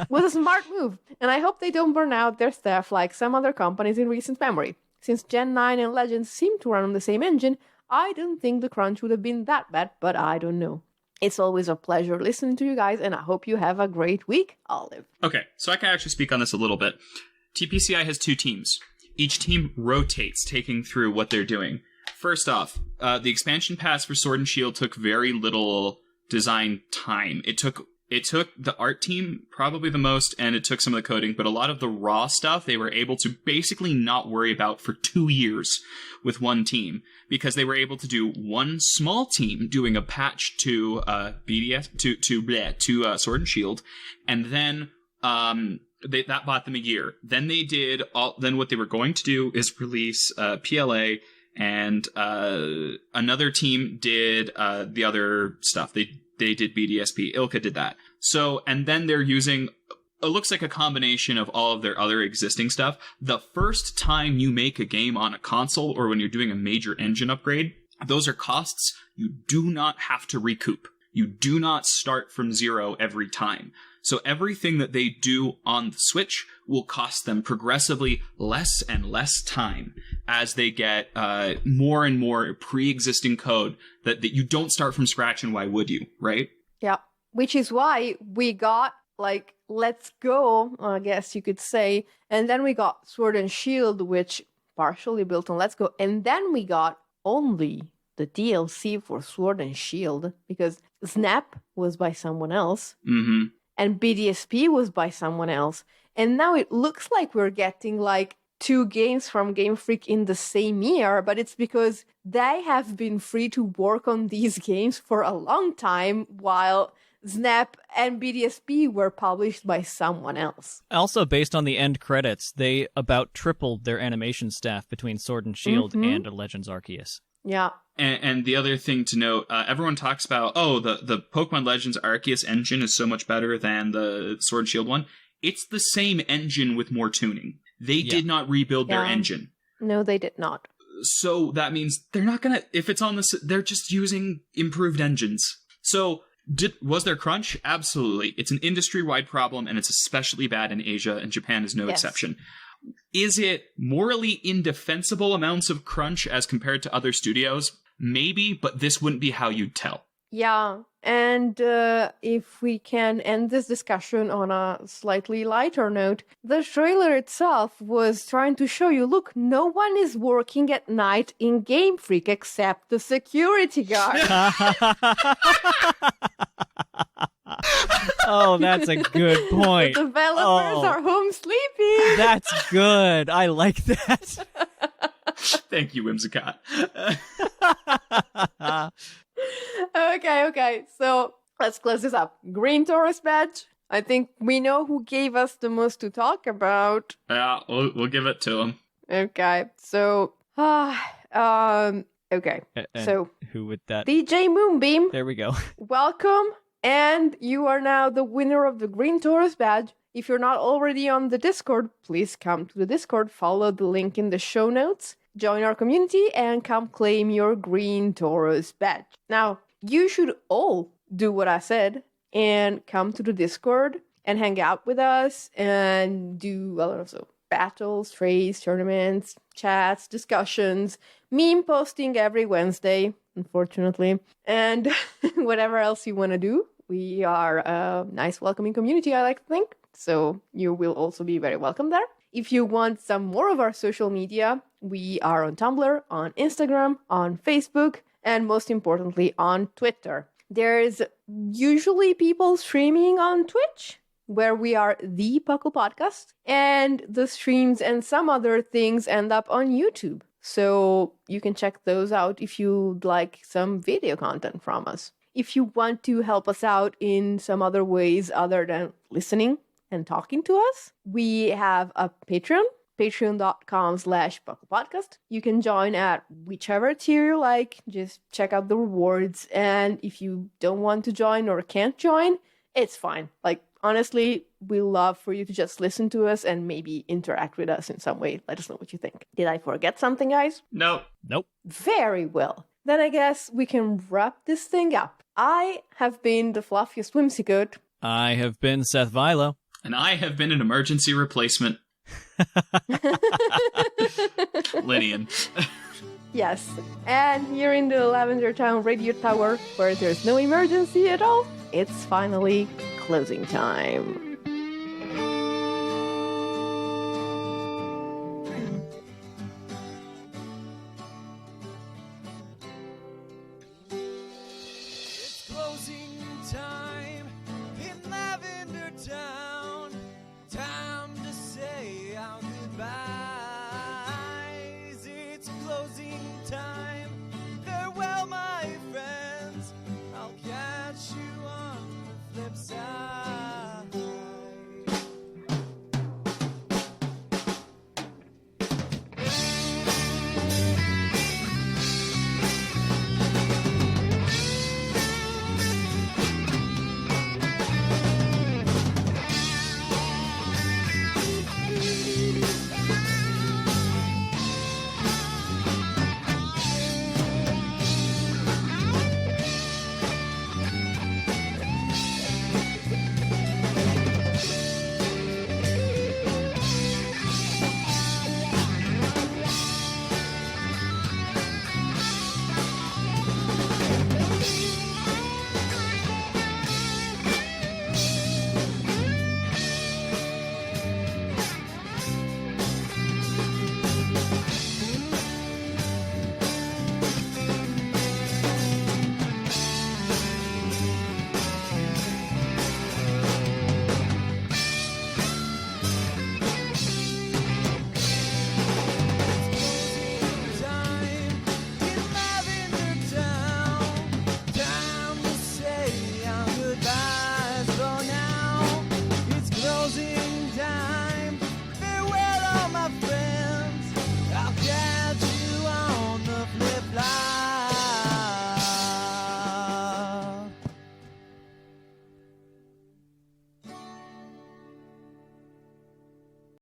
was a smart move, and I hope they don't burn out their staff like some other companies in recent memory. Since Gen 9 and Legends seem to run on the same engine, I don't think the crunch would have been that bad, but I don't know. It's always a pleasure listening to you guys, and I hope you have a great week, Olive. Okay, so I can actually speak on this a little bit. TPCI has 2 teams. Each team rotates, taking through what they're doing. First off, the expansion pass for Sword and Shield took very little design time. It took the art team probably the most, and it took some of the coding, but a lot of the raw stuff they were able to basically not worry about for 2 years with one team, because they were able to do one small team doing a patch to Sword and Shield, and then that bought them a year. Then then what they were going to do is release PLA, and another team did the other stuff. They did BDSP. ILCA did that. So, and then they're using, it looks like a combination of all of their other existing stuff. The first time you make a game on a console, or when you're doing a major engine upgrade, those are costs you do not have to recoup. You do not start from zero every time. So everything that they do on the Switch will cost them progressively less and less time as they get more and more pre-existing code that you don't start from scratch, and why would you, right? Yeah, which is why we got, like, Let's Go, I guess you could say, and then we got Sword and Shield, which partially built on Let's Go, and then we got only the DLC for Sword and Shield, because Snap was by someone else, and BDSP was by someone else, and now it looks like we're getting, like, 2 games from Game Freak in the same year, but it's because they have been free to work on these games for a long time, while Snap and BDSP were published by someone else. Also, based on the end credits, they about tripled their animation staff between Sword and Shield and Legends Arceus. Yeah. And the other thing to note, everyone talks about, the Pokemon Legends Arceus engine is so much better than the Sword and Shield one. It's the same engine with more tuning. They did not rebuild their engine. No, they did not. So that means they're not gonna, if it's on this, they're just using improved engines. So was there crunch? Absolutely. It's an industry-wide problem, and it's especially bad in Asia, and Japan is no exception. Is it morally indefensible amounts of crunch as compared to other studios? Maybe, but this wouldn't be how you'd tell. Yeah, and if we can end this discussion on a slightly lighter note, the trailer itself was trying to show you, look, no one is working at night in Game Freak except the security guard. Oh, that's a good point. The developers are home sleeping. That's good. I like that. Thank you, Whimsicott. Okay, so let's close this up. Green Taurus badge. I think we know who gave us the most to talk about. Yeah, we'll give it to him. Okay, so, okay, so who would that? DJ Moonbeam. There we go. Welcome, and you are now the winner of the Green Taurus badge. If you're not already on the Discord, please come to the Discord, follow the link in the show notes, join our community, and come claim your Green Taurus badge. Now, you should all do what I said and come to the Discord and hang out with us and do a lot of battles, trades, tournaments, chats, discussions, meme posting every Wednesday, unfortunately, and whatever else you want to do. We are a nice, welcoming community, I like to think, so you will also be very welcome there. If you want some more of our social media, we are on Tumblr, on Instagram, on Facebook, and most importantly, on Twitter. There's usually people streaming on Twitch, where we are the PUCL Podcast, and the streams and some other things end up on YouTube. So you can check those out if you'd like some video content from us. If you want to help us out in some other ways other than listening and talking to us, we have a Patreon, patreon.com/PucklePodcast. You can join at whichever tier you like. Just check out the rewards. And if you don't want to join or can't join, it's fine. Like, honestly, we love for you to just listen to us and maybe interact with us in some way. Let us know what you think. Did I forget something, guys? Nope. Very well. Then I guess we can wrap this thing up. I have been the fluffiest whimsicott. I have been Seth Vilo. And I have been an emergency replacement. Lynian. Yes. And here in the Lavender Town Radio Tower, where there's no emergency at all, it's finally closing time. It's closing time.